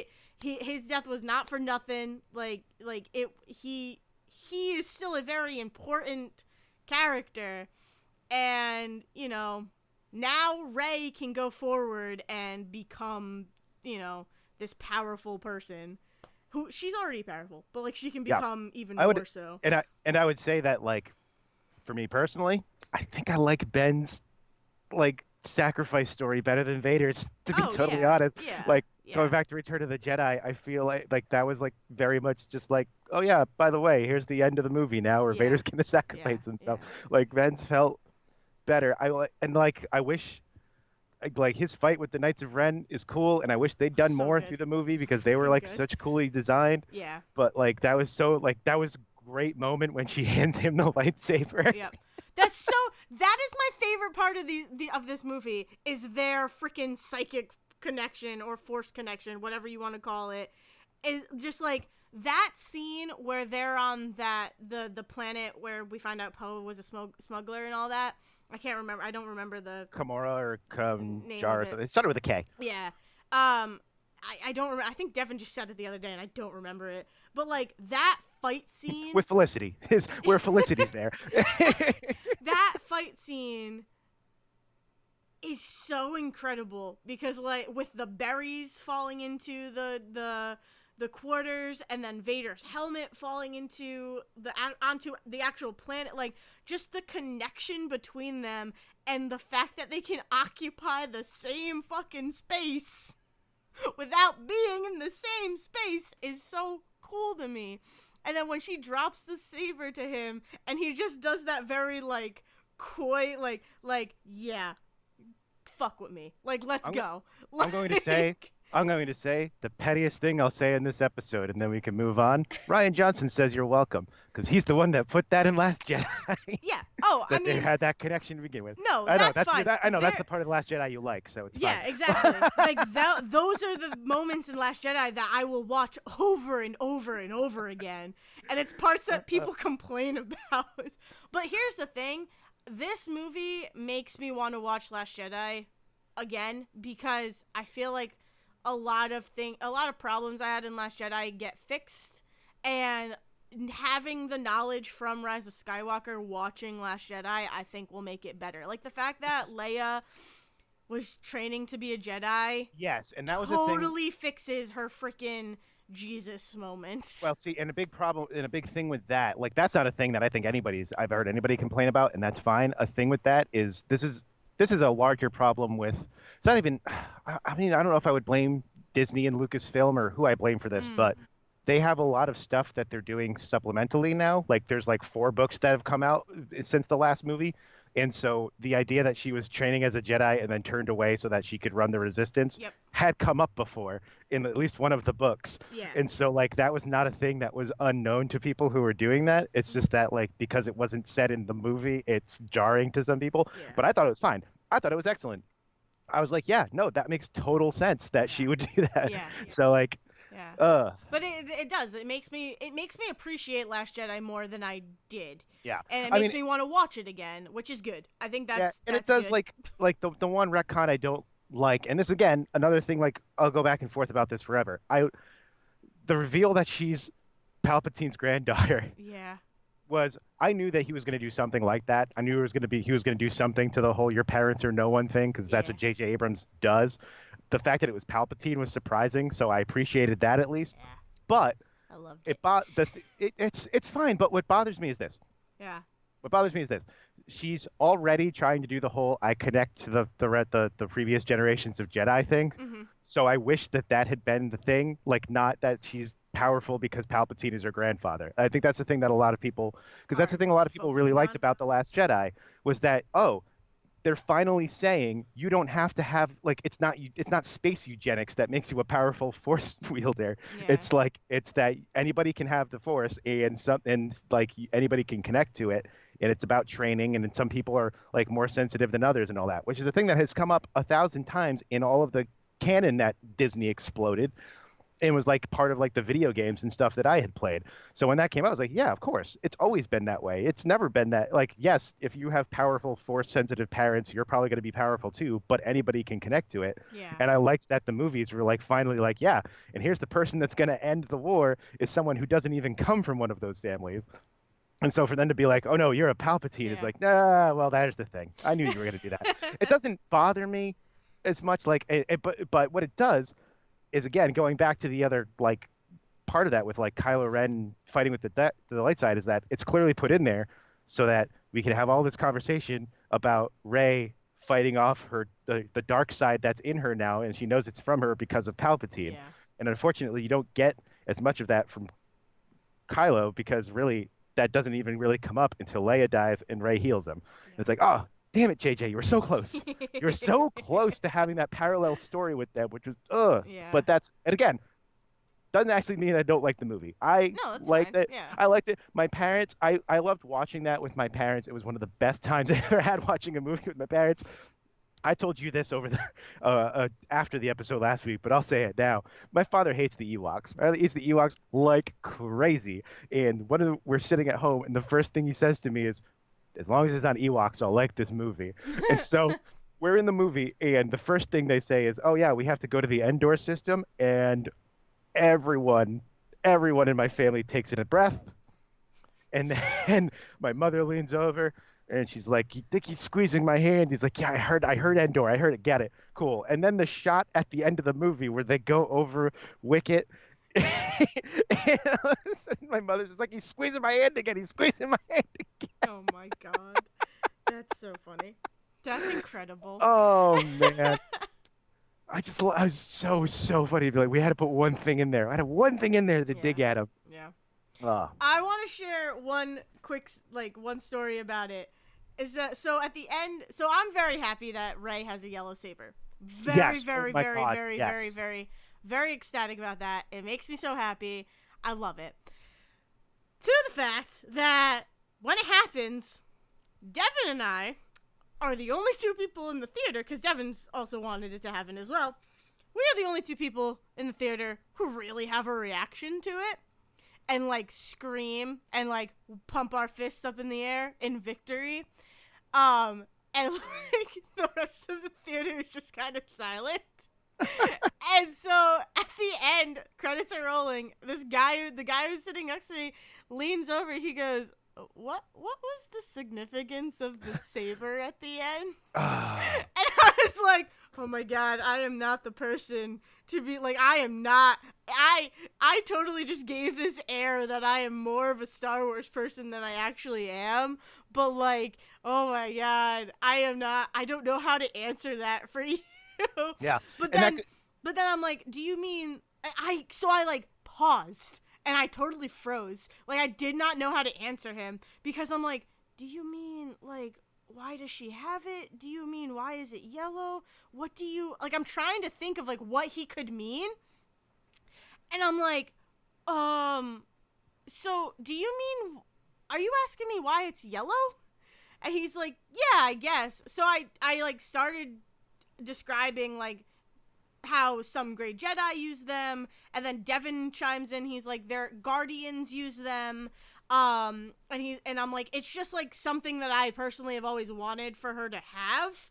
his death was not for nothing. He is still a very important character, and now Rey can go forward and become this powerful person who she's already powerful, but like she can yeah, become even I more would, so. and I would say that like for me personally, I think I like Ben's like sacrifice story better than Vader's, to be Oh totally yeah, honest. yeah, Like going yeah, back to Return of the Jedi, I feel like that was like very much just like, oh yeah, by the way, here's the end of the movie now where yeah, Vader's gonna yeah, sacrifice yeah. himself. Like Ben's felt better. I wish like his fight with the Knights of Ren is cool, and I wish they'd done So more good, through the movie so because they were freaking like good. such coolly designed. Yeah, But like that was great moment when she hands him the lightsaber. Yep. That is my favorite part of the of this movie is their freaking psychic connection or force connection, whatever you want to call it. Is just like that scene where they're on the planet where we find out Poe was a smuggler and all that. I can't remember. I don't remember the Kimura or name Jar of or it. something. It started with a K. Yeah. I don't remember. I think Devin just said it the other day, and I don't remember it. But like that fight scene With Felicity. Where Felicity's there. that fight scene is so incredible because like with the berries falling into the quarters and then Vader's helmet falling into onto the actual planet, like just the connection between them and the fact that they can occupy the same fucking space without being in the same space is so cool to me. And then when she drops the saber to him and he just does that very like coy yeah, fuck with me, like let's go. I'm going to say the pettiest thing I'll say in this episode, and then we can move on. Ryan Johnson says you're welcome, because he's the one that put that in Last Jedi. Yeah. Oh, that I they mean, had that connection to begin with. no, I know that's fine. I know that's the part of the Last Jedi you like, so it's Yeah, fine. exactly. Like those are the moments in Last Jedi that I will watch over and over and over again, and it's parts that people complain about. But here's the thing: this movie makes me want to watch Last Jedi again because I feel like a lot of problems I had in Last Jedi get fixed, and having the knowledge from Rise of Skywalker watching Last Jedi I think will make it better. Like the fact that Leia was training to be a Jedi, Yes, and that was the thing. totally fixes her freaking Jesus moment. Well, see, and a big problem and a big thing with that, like that's not a thing that I think I've heard anybody complain about, and that's fine. A thing with that is this is a larger problem with. It's not even. I mean, I don't know if I would blame Disney and Lucasfilm or who I blame for this, but they have a lot of stuff that they're doing supplementally now. Like there's like 4 books that have come out since the last movie. And so the idea that she was training as a Jedi and then turned away so that she could run the Resistance Yep. had come up before in at least one of the books. Yeah. And so like that was not a thing that was unknown to people who were doing that. It's just that like because it wasn't said in the movie, it's jarring to some people. Yeah. But I thought it was fine. I thought it was excellent. I was like, yeah, no, that makes total sense that she would do that. Yeah. So like yeah. But it does. It makes me appreciate Last Jedi more than I did. Yeah. And it I makes mean, me want to watch it again, which is good. I think yeah, that's and it does good. like the one retcon I don't like, and this again another thing like I'll go back and forth about this forever. The reveal that she's Palpatine's granddaughter Yeah. was I knew that he was going to do something like that. I knew he was going to do something to the whole your parents are no one thing because that's Yeah. what J.J. Abrams does. The fact that it was Palpatine was surprising, so I appreciated that at least. Yeah. But I loved it. it's fine. But what bothers me is this. Yeah. What bothers me is this. She's already trying to do the whole I connect to the previous generations of Jedi thing. Mhm. So I wish that had been the thing, like not that she's powerful because Palpatine is her grandfather. I think that's the thing that a lot of people, because that's the thing a lot of people really liked about The Last Jedi was that, oh, they're finally saying you don't have to have like it's not space eugenics that makes you a powerful force wielder. Yeah. It's that anybody can have the force and like anybody can connect to it, and it's about training, and some people are like more sensitive than others and all that, which is a thing that has come up 1,000 times in all of the canon that Disney exploded. It was like part of like the video games and stuff that I had played. So when that came out, I was like, yeah, of course. It's always been that way. It's never been that like, yes, if you have powerful force sensitive parents, you're probably going to be powerful too, but anybody can connect to it. Yeah. And I liked that the movies were like finally like, yeah, and here's the person that's going to end the war is someone who doesn't even come from one of those families. And so for them to be like, oh no, you're a Palpatine is like, nah, well, there's the thing. I knew you were going to do that. It doesn't bother me as much like, but what it does is again going back to the other like part of that with like Kylo Ren fighting with the light side is that it's clearly put in there so that we can have all this conversation about Rey fighting off the dark side that's in her now, and she knows it's from her because of Palpatine. Yeah. And unfortunately, you don't get as much of that from Kylo because really that doesn't even really come up until Leia dies and Rey heals him. Yeah. It's like, oh, damn it, JJ, you were so close. You were so close to having that parallel story with them, which was, Yeah. But that's, and again, doesn't actually mean I don't like the movie. I No, that's liked fine. it. Yeah. I liked it. My parents, I loved watching that with my parents. It was one of the best times I ever had watching a movie with my parents. I told you this over the after the episode last week, but I'll say it now. My father hates the Ewoks. He hates the Ewoks like crazy. And we're sitting at home, and the first thing he says to me is, "As long as it's not Ewoks, I'll like this movie." And so we're in the movie, and the first thing they say is, "Oh yeah, we have to go to the Endor system," and everyone, everyone in my family takes in a breath, and then my mother leans over and she's like, "You think he's squeezing my hand?" He's like, "Yeah, I heard Endor. I heard it. Get it. Cool." And then the shot at the end of the movie where they go over Wicket. And my mother's just like, "He's squeezing my hand again. He's squeezing my hand again." Oh my god. That's so funny. That's incredible. Oh man. I was so funny. Like, we had to put one thing in there. I had one thing in there to Yeah. dig at him. Yeah. Oh. I want to share one quick, one story about it. Is that so? At the end, so I'm very happy that Rey has a yellow saber. Very, Yes. Oh very, my very, God. very, Yes. very, very, very ecstatic about that. It makes me so happy. I love it. To the fact that when it happens, Devin and I are the only two people in the theater, because Devin's also wanted it to happen as well. We are the only two people in the theater who really have a reaction to it and, like, scream and, like, pump our fists up in the air in victory. And, like, the rest of the theater is just kind of silent. And so at the end, credits are rolling. The guy who's sitting next to me leans over. He goes, What was the significance of the saber at the end?" Ah. And I was like, "Oh my god, I am not the person to be like, I am not. I totally just gave this air that I am more of a Star Wars person than I actually am. But, like, oh my god, I am not. I don't know how to answer that for you." Yeah. But And then, I'm like, "Do you mean So I, like, paused and I totally froze. Like, I did not know how to answer him because I'm like, "Do you mean, like, why does she have it? Do you mean, why is it yellow? What do you, like," I'm trying to think of, like, what he could mean. And I'm like, so do you mean, are you asking me why it's yellow?" And he's like, "Yeah, I guess." So I like, started describing, like, how some great Jedi use them, and then Devin chimes in. He's like, their Guardians use them, and I'm like, it's just, like, something that I personally have always wanted for her to have,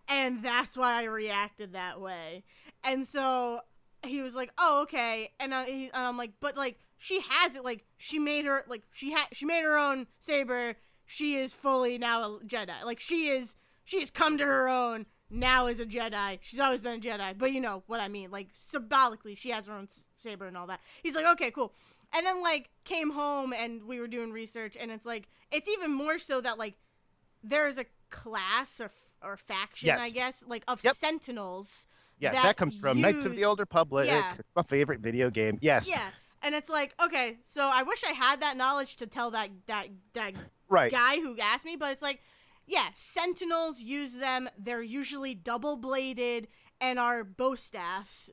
and that's why I reacted that way. And so he was like, "Oh, okay," and I'm like, "But, like, she has it. Like, she made her, like, she made her own saber. She is fully now a Jedi. Like, she has come to her own." Now as a Jedi. She's always been a Jedi, but you know what I mean. Like, symbolically, she has her own saber and all that. He's like, "Okay, cool." And then, like, came home and we were doing research, and it's like, it's even more so that, like, there's a class or faction, Yes. I guess, like, of Yep. Sentinels. Yes, that comes from Knights of the Old Republic. Yeah. It's my favorite video game. Yes. Yeah, and it's like, okay, so I wish I had that knowledge to tell that Right. guy who asked me, but it's like, yeah, Sentinels use them. They're usually double-bladed and are bow staffs.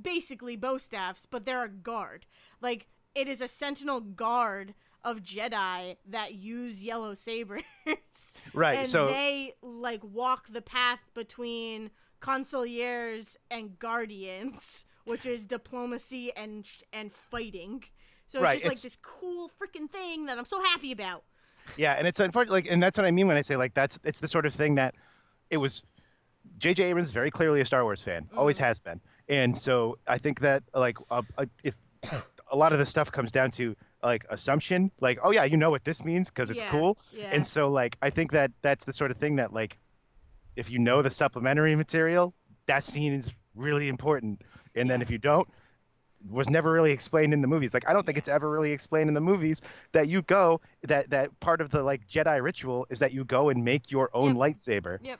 Basically bow staffs, but they're a guard. Like, it is a Sentinel guard of Jedi that use yellow sabers. Right. And So they, like, walk the path between consigliers and guardians, which is diplomacy and fighting. So it's Right, just, like, it's- this cool freaking thing that I'm so happy about. yeah, and it's unfortunate, like, and that's what I mean when I say, like, it's the sort of thing that it was. J.J. Abrams is very clearly a Star Wars fan, always has been, and so I think that, like, if a lot of the stuff comes down to, like, assumption, like, oh yeah, you know what this means because it's cool, Yeah. and so, like, I think that that's the sort of thing that, like, if you know the supplementary material, that scene is really important, and then if you don't, was never really explained in the movies. Like, I don't think it's ever really explained in the movies that you go, that part of the, like, Jedi ritual is that you go and make your own lightsaber. Yep.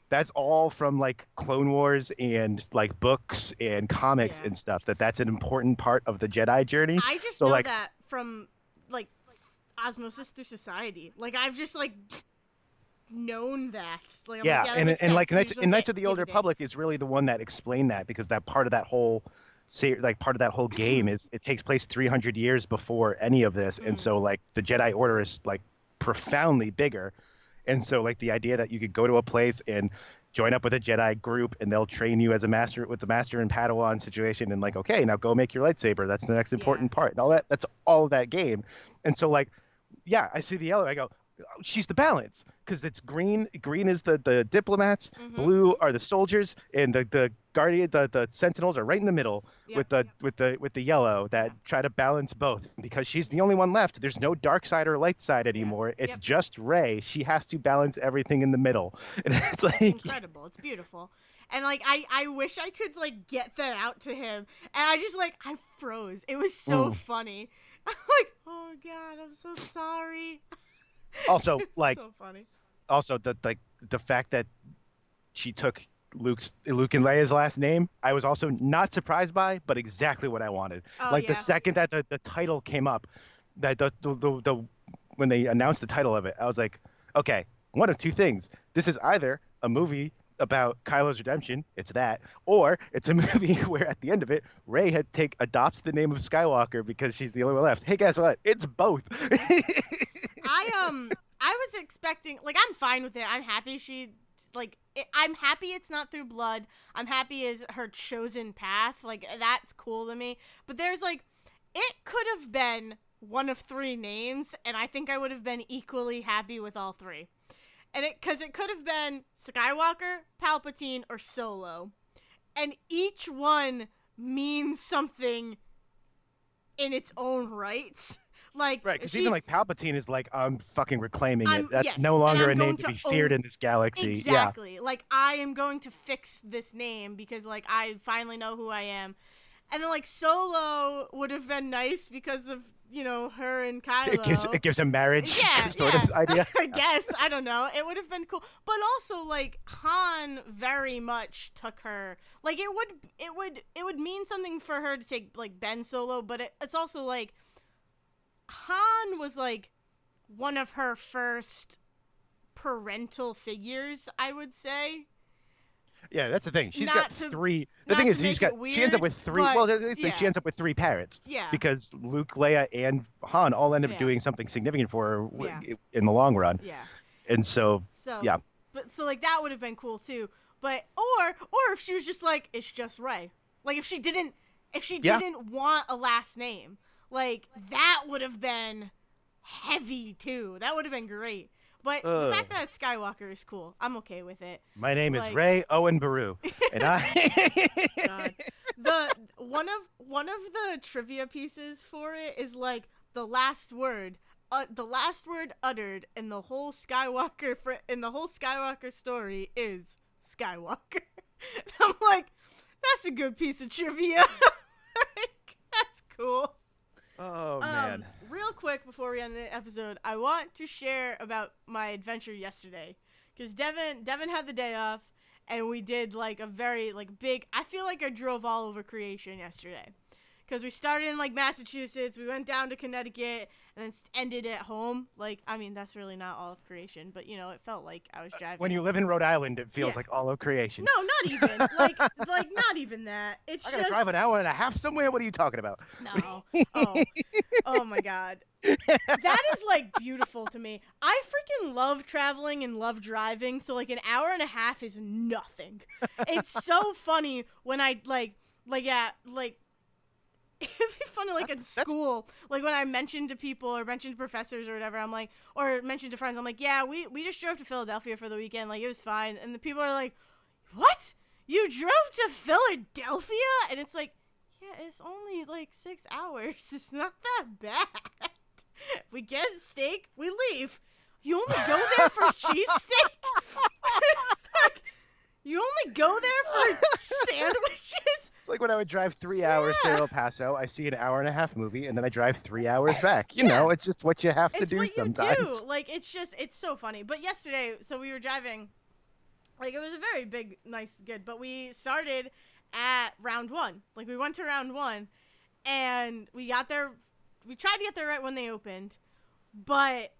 That's all from, like, Clone Wars and, like, books and comics and stuff. That's an important part of the Jedi journey. I just So, know like, that from, like, osmosis through society. Like, I've just, like, known that. Like, I'm yeah, like, yeah, that and makes like sense. Knights, Usually and Knights of the give Old a damn. Republic is really the one that explained that, because that part of that whole say like part of that whole game is it takes place 300 years before any of this, and so like the Jedi Order is like profoundly bigger, and so like the idea that you could go to a place and join up with a Jedi group and they'll train you as a master with the master and Padawan situation, and like, okay, now go make your lightsaber. That's the next Yeah. important part, and all that. That's all of that game, and so like, yeah, I see the yellow. I go, "Oh, she's the balance because it's green. Green is the diplomats. Mm-hmm. Blue are the soldiers, and the guardian, the sentinels are right in the middle Yep. with the yellow that Yeah. try to balance both because she's the only one left. There's no dark side or light side anymore. It's Yep. just Rey. She has to balance everything in the middle. And it's like It's incredible. It's beautiful. And like I wish I could like get that out to him. And I just like I froze. It was so funny. I'm like, oh god, I'm so sorry. also It's like so funny. also the fact that she took Luke and Leia's last name, I was also not surprised by, but exactly what I wanted. Oh, Like yeah. the second that the title came up, that the when they announced the title of it, I was like, okay, one of two things. This is either a movie about Kylo's redemption, it's that, or it's a movie where at the end of it, Rey adopts the name of Skywalker because she's the only one left. Hey, guess what? It's both. I was expecting like I'm fine with it. I'm happy I'm happy it's not through blood. I'm happy as her chosen path. Like that's cool to me. But there's like it could have been one of three names and I think I would have been equally happy with all three. And cuz it could have been Skywalker, Palpatine or Solo. And each one means something in its own right. Like Right, because even like Palpatine is like, I'm fucking reclaiming it. That's yes, no and longer I'm a name going to be to feared own- in this galaxy. Exactly. Like I am going to fix this name because like I finally know who I am. And then like Solo would have been nice because of, you know, her and Kylo. It gives him marriage sort of idea. I guess. I don't know. It would have been cool. But also like Han very much took her. Like it would mean something for her to take like Ben Solo, but it's also like Han was like one of her first parental figures, I would say. Yeah, that's the thing. She's Not got to- three. The not thing to is, make it she ends up weird, with three. but, Well, at least yeah. she ends up with three parents. Yeah. Because Luke, Leia, and Han all end up Yeah. doing something significant for her Yeah. in the long run. Yeah. And so, So yeah. But so like that would have been cool too. But or if she was just like it's just Rey. Like if she didn't want a last name, like that would have been heavy too. That would have been great. But the fact that it's Skywalker is cool. I'm okay with it. My name is like- Rey Owen Baru, and I. God. One of the trivia pieces for it is like the last word uttered in the whole Skywalker story is Skywalker. And I'm like, that's a good piece of trivia. Like, that's cool. Oh man. Real quick before we end the episode, I want to share about my adventure yesterday, because Devin had the day off, and we did like a very like big. I feel like I drove all over creation yesterday, because we started in like Massachusetts, we went down to Connecticut, and then ended at home. Like, I mean, that's really not all of creation, but you know, it felt like I was driving. When you live in Rhode Island, it feels Yeah. like all of creation. No, not even like not even that. It's I gotta just drive an hour and a half somewhere. What are you talking about? No. Oh my god. That is like beautiful to me. I freaking love traveling and love driving, so like an hour and a half is nothing. It's so funny when I it'd be funny like in school, like when I mentioned to people or mentioned to professors or whatever, I'm like, or mentioned to friends, I'm like, yeah, we just drove to Philadelphia for the weekend, like it was fine. And the people are like, what? You drove to Philadelphia? And it's like, yeah, it's only like 6 hours. It's not that bad. We get a steak, we leave. You only go there for cheesesteak? It's like, you only go there for sandwiches? It's like when I would drive 3 hours to El Paso, I see an hour and a half movie, and then I drive 3 hours back. You know, it's just what you have to It's do what sometimes. you do. Like, it's so funny. But yesterday, so we were driving, like, it was a very big, nice, good, but we started at round one. Like, we went to round one, and we got there, we tried to get there right when they opened, but,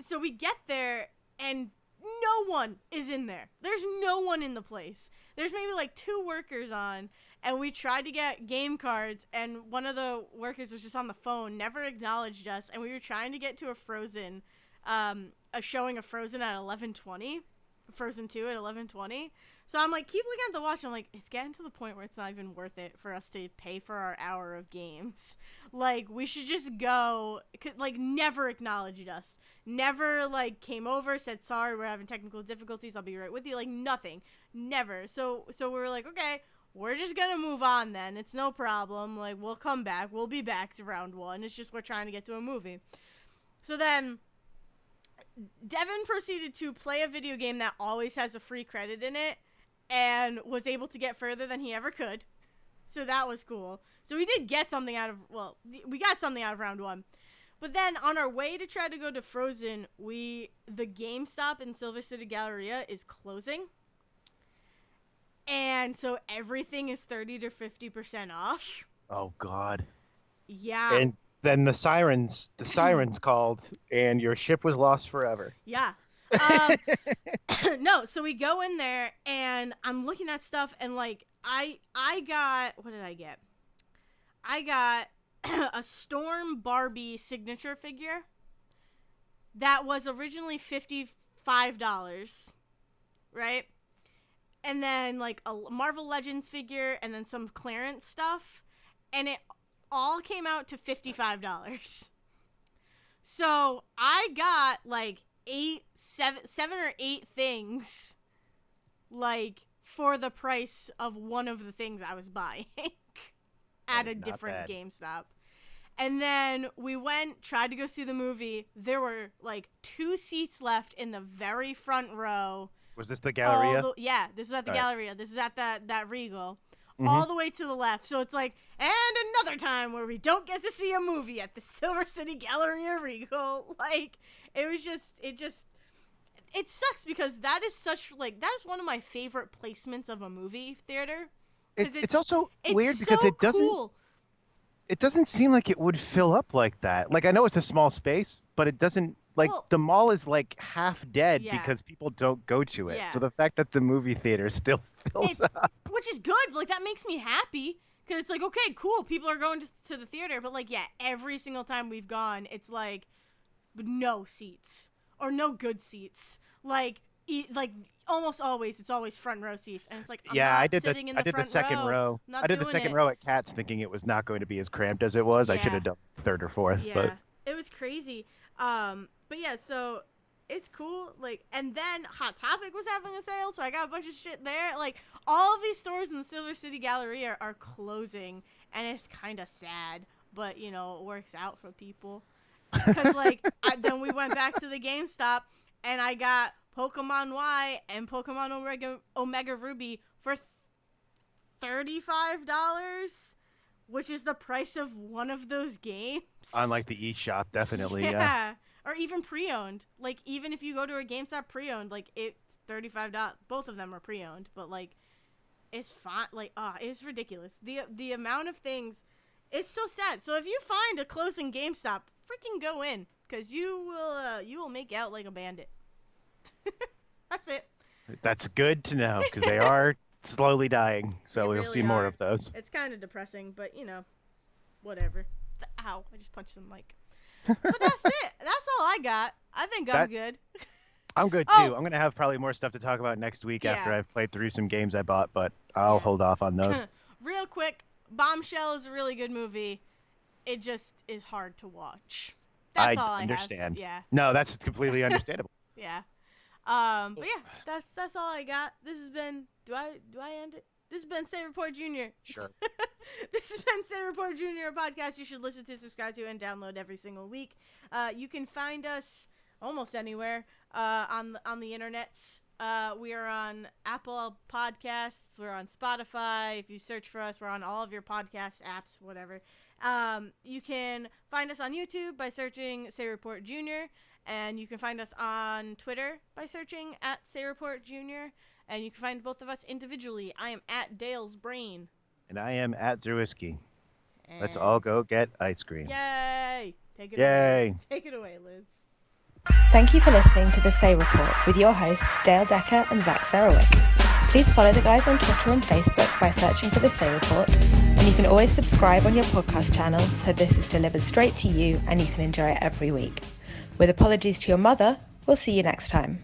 so we get there, and no one is in there. There's no one in the place. There's maybe like 2 workers on, and we tried to get game cards, and one of the workers was just on the phone, never acknowledged us, and we were trying to get to a Frozen, a showing of Frozen at 11:20, Frozen 2 at 11:20. So I'm like, keep looking at the watch. I'm like, it's getting to the point where it's not even worth it for us to pay for our hour of games. Like, we should just go. Like, never acknowledged us. Never, like, came over, said, sorry, we're having technical difficulties. I'll be right with you. Like, nothing. Never. So we were like, okay, we're just going to move on then. It's no problem. Like, we'll come back. We'll be back to round 1. It's just we're trying to get to a movie. So then Devin proceeded to play a video game that always has a free credit in it, and was able to get further than he ever could. So that was cool. So we did get something out of, well, we got something out of round 1. But then on our way to try to go to Frozen, the GameStop in Silver City Galleria is closing. And so everything is 30 to 50% off. Oh God. Yeah. And then the sirens called, and your ship was lost forever. Yeah. No, so we go in there, and I'm looking at stuff, and like I got, what did I get? I got a Storm Barbie signature figure that was originally $55, right? And then like a Marvel Legends figure, and then some clearance stuff, and it all came out to $55. So I got like seven or eight things, like, for the price of one of the things I was buying at a different GameStop. And then we tried to go see the movie. There were like 2 seats left in the very front row. Was this the Galleria? Yeah, this is at the Galleria. This is at that Regal. Mm-hmm. All the way to the left. So it's like, and another time where we don't get to see a movie at the Silver City Galleria Regal. Like, it sucks because that is one of my favorite placements of a movie theater. It's also weird because so it doesn't cool. It doesn't seem like it would fill up like that. Like, I know it's a small space, but it doesn't, like, the mall is like half dead because people don't go to it. Yeah. So the fact that the movie theater still fills up, which is good, like, that makes me happy. Because it's like, okay, cool, people are going to the theater. But, like, yeah, every single time we've gone, it's like no seats. Or no good seats. Like almost always, it's always front row seats. And it's like, I did the second row. I did the second row at Cats thinking it was not going to be as cramped as it was. Yeah. I should have done 3rd or 4th. Yeah, but it was crazy. But yeah, so it's cool. Like, and then Hot Topic was having a sale, so I got a bunch of shit there. Like, all of these stores in the Silver City Galleria are closing, and it's kind of sad. But, you know, it works out for people. Because, like, then we went back to the GameStop, and I got Pokemon Y and Pokemon Omega Ruby for $35, which is the price of one of those games. On, like, the eShop, definitely, yeah. Or even pre-owned. Like, even if you go to a GameStop pre-owned, like, it's $35. Both of them are pre-owned, but, like, it's fine. Like, it's ridiculous. The amount of things, it's so sad. So if you find a closing GameStop, freaking go in, because you will make out like a bandit. That's it. That's good to know, because they are slowly dying, so we'll really see more of those. It's kind of depressing, but, you know, whatever. Ow, I just punched the mic. But that's it. That's all I got. I think I'm good. I'm good, too. I'm going to have probably more stuff to talk about next week after I've played through some games I bought, but I'll hold off on those. Real quick, Bombshell is a really good movie. It just is hard to watch. That's all I understand. Have. Yeah. No, that's completely understandable. Yeah. But yeah, that's all I got. This has been. Do I end it? This has been Say Report Jr. Sure. This has been Say Report Jr., a podcast you should listen to, subscribe to, and download every single week. You can find us almost anywhere on the internets. We are on Apple Podcasts. We're on Spotify. If you search for us, we're on all of your podcast apps, whatever. You can find us on YouTube by searching Say Report Jr., and you can find us on Twitter by searching at Say Report Jr., and you can find both of us individually. I am at Dale's Brain. And I am at Zerwisky. Let's all go get ice cream. Yay! Take it away. Take it away, Liz. Thank you for listening to The Say Report with your hosts Dale Decker and Zach Sarowick. Please follow the guys on Twitter and Facebook by searching for The Say Report, and you can always subscribe on your podcast channel so this is delivered straight to you and you can enjoy it every week. With apologies to your mother, we'll see you next time.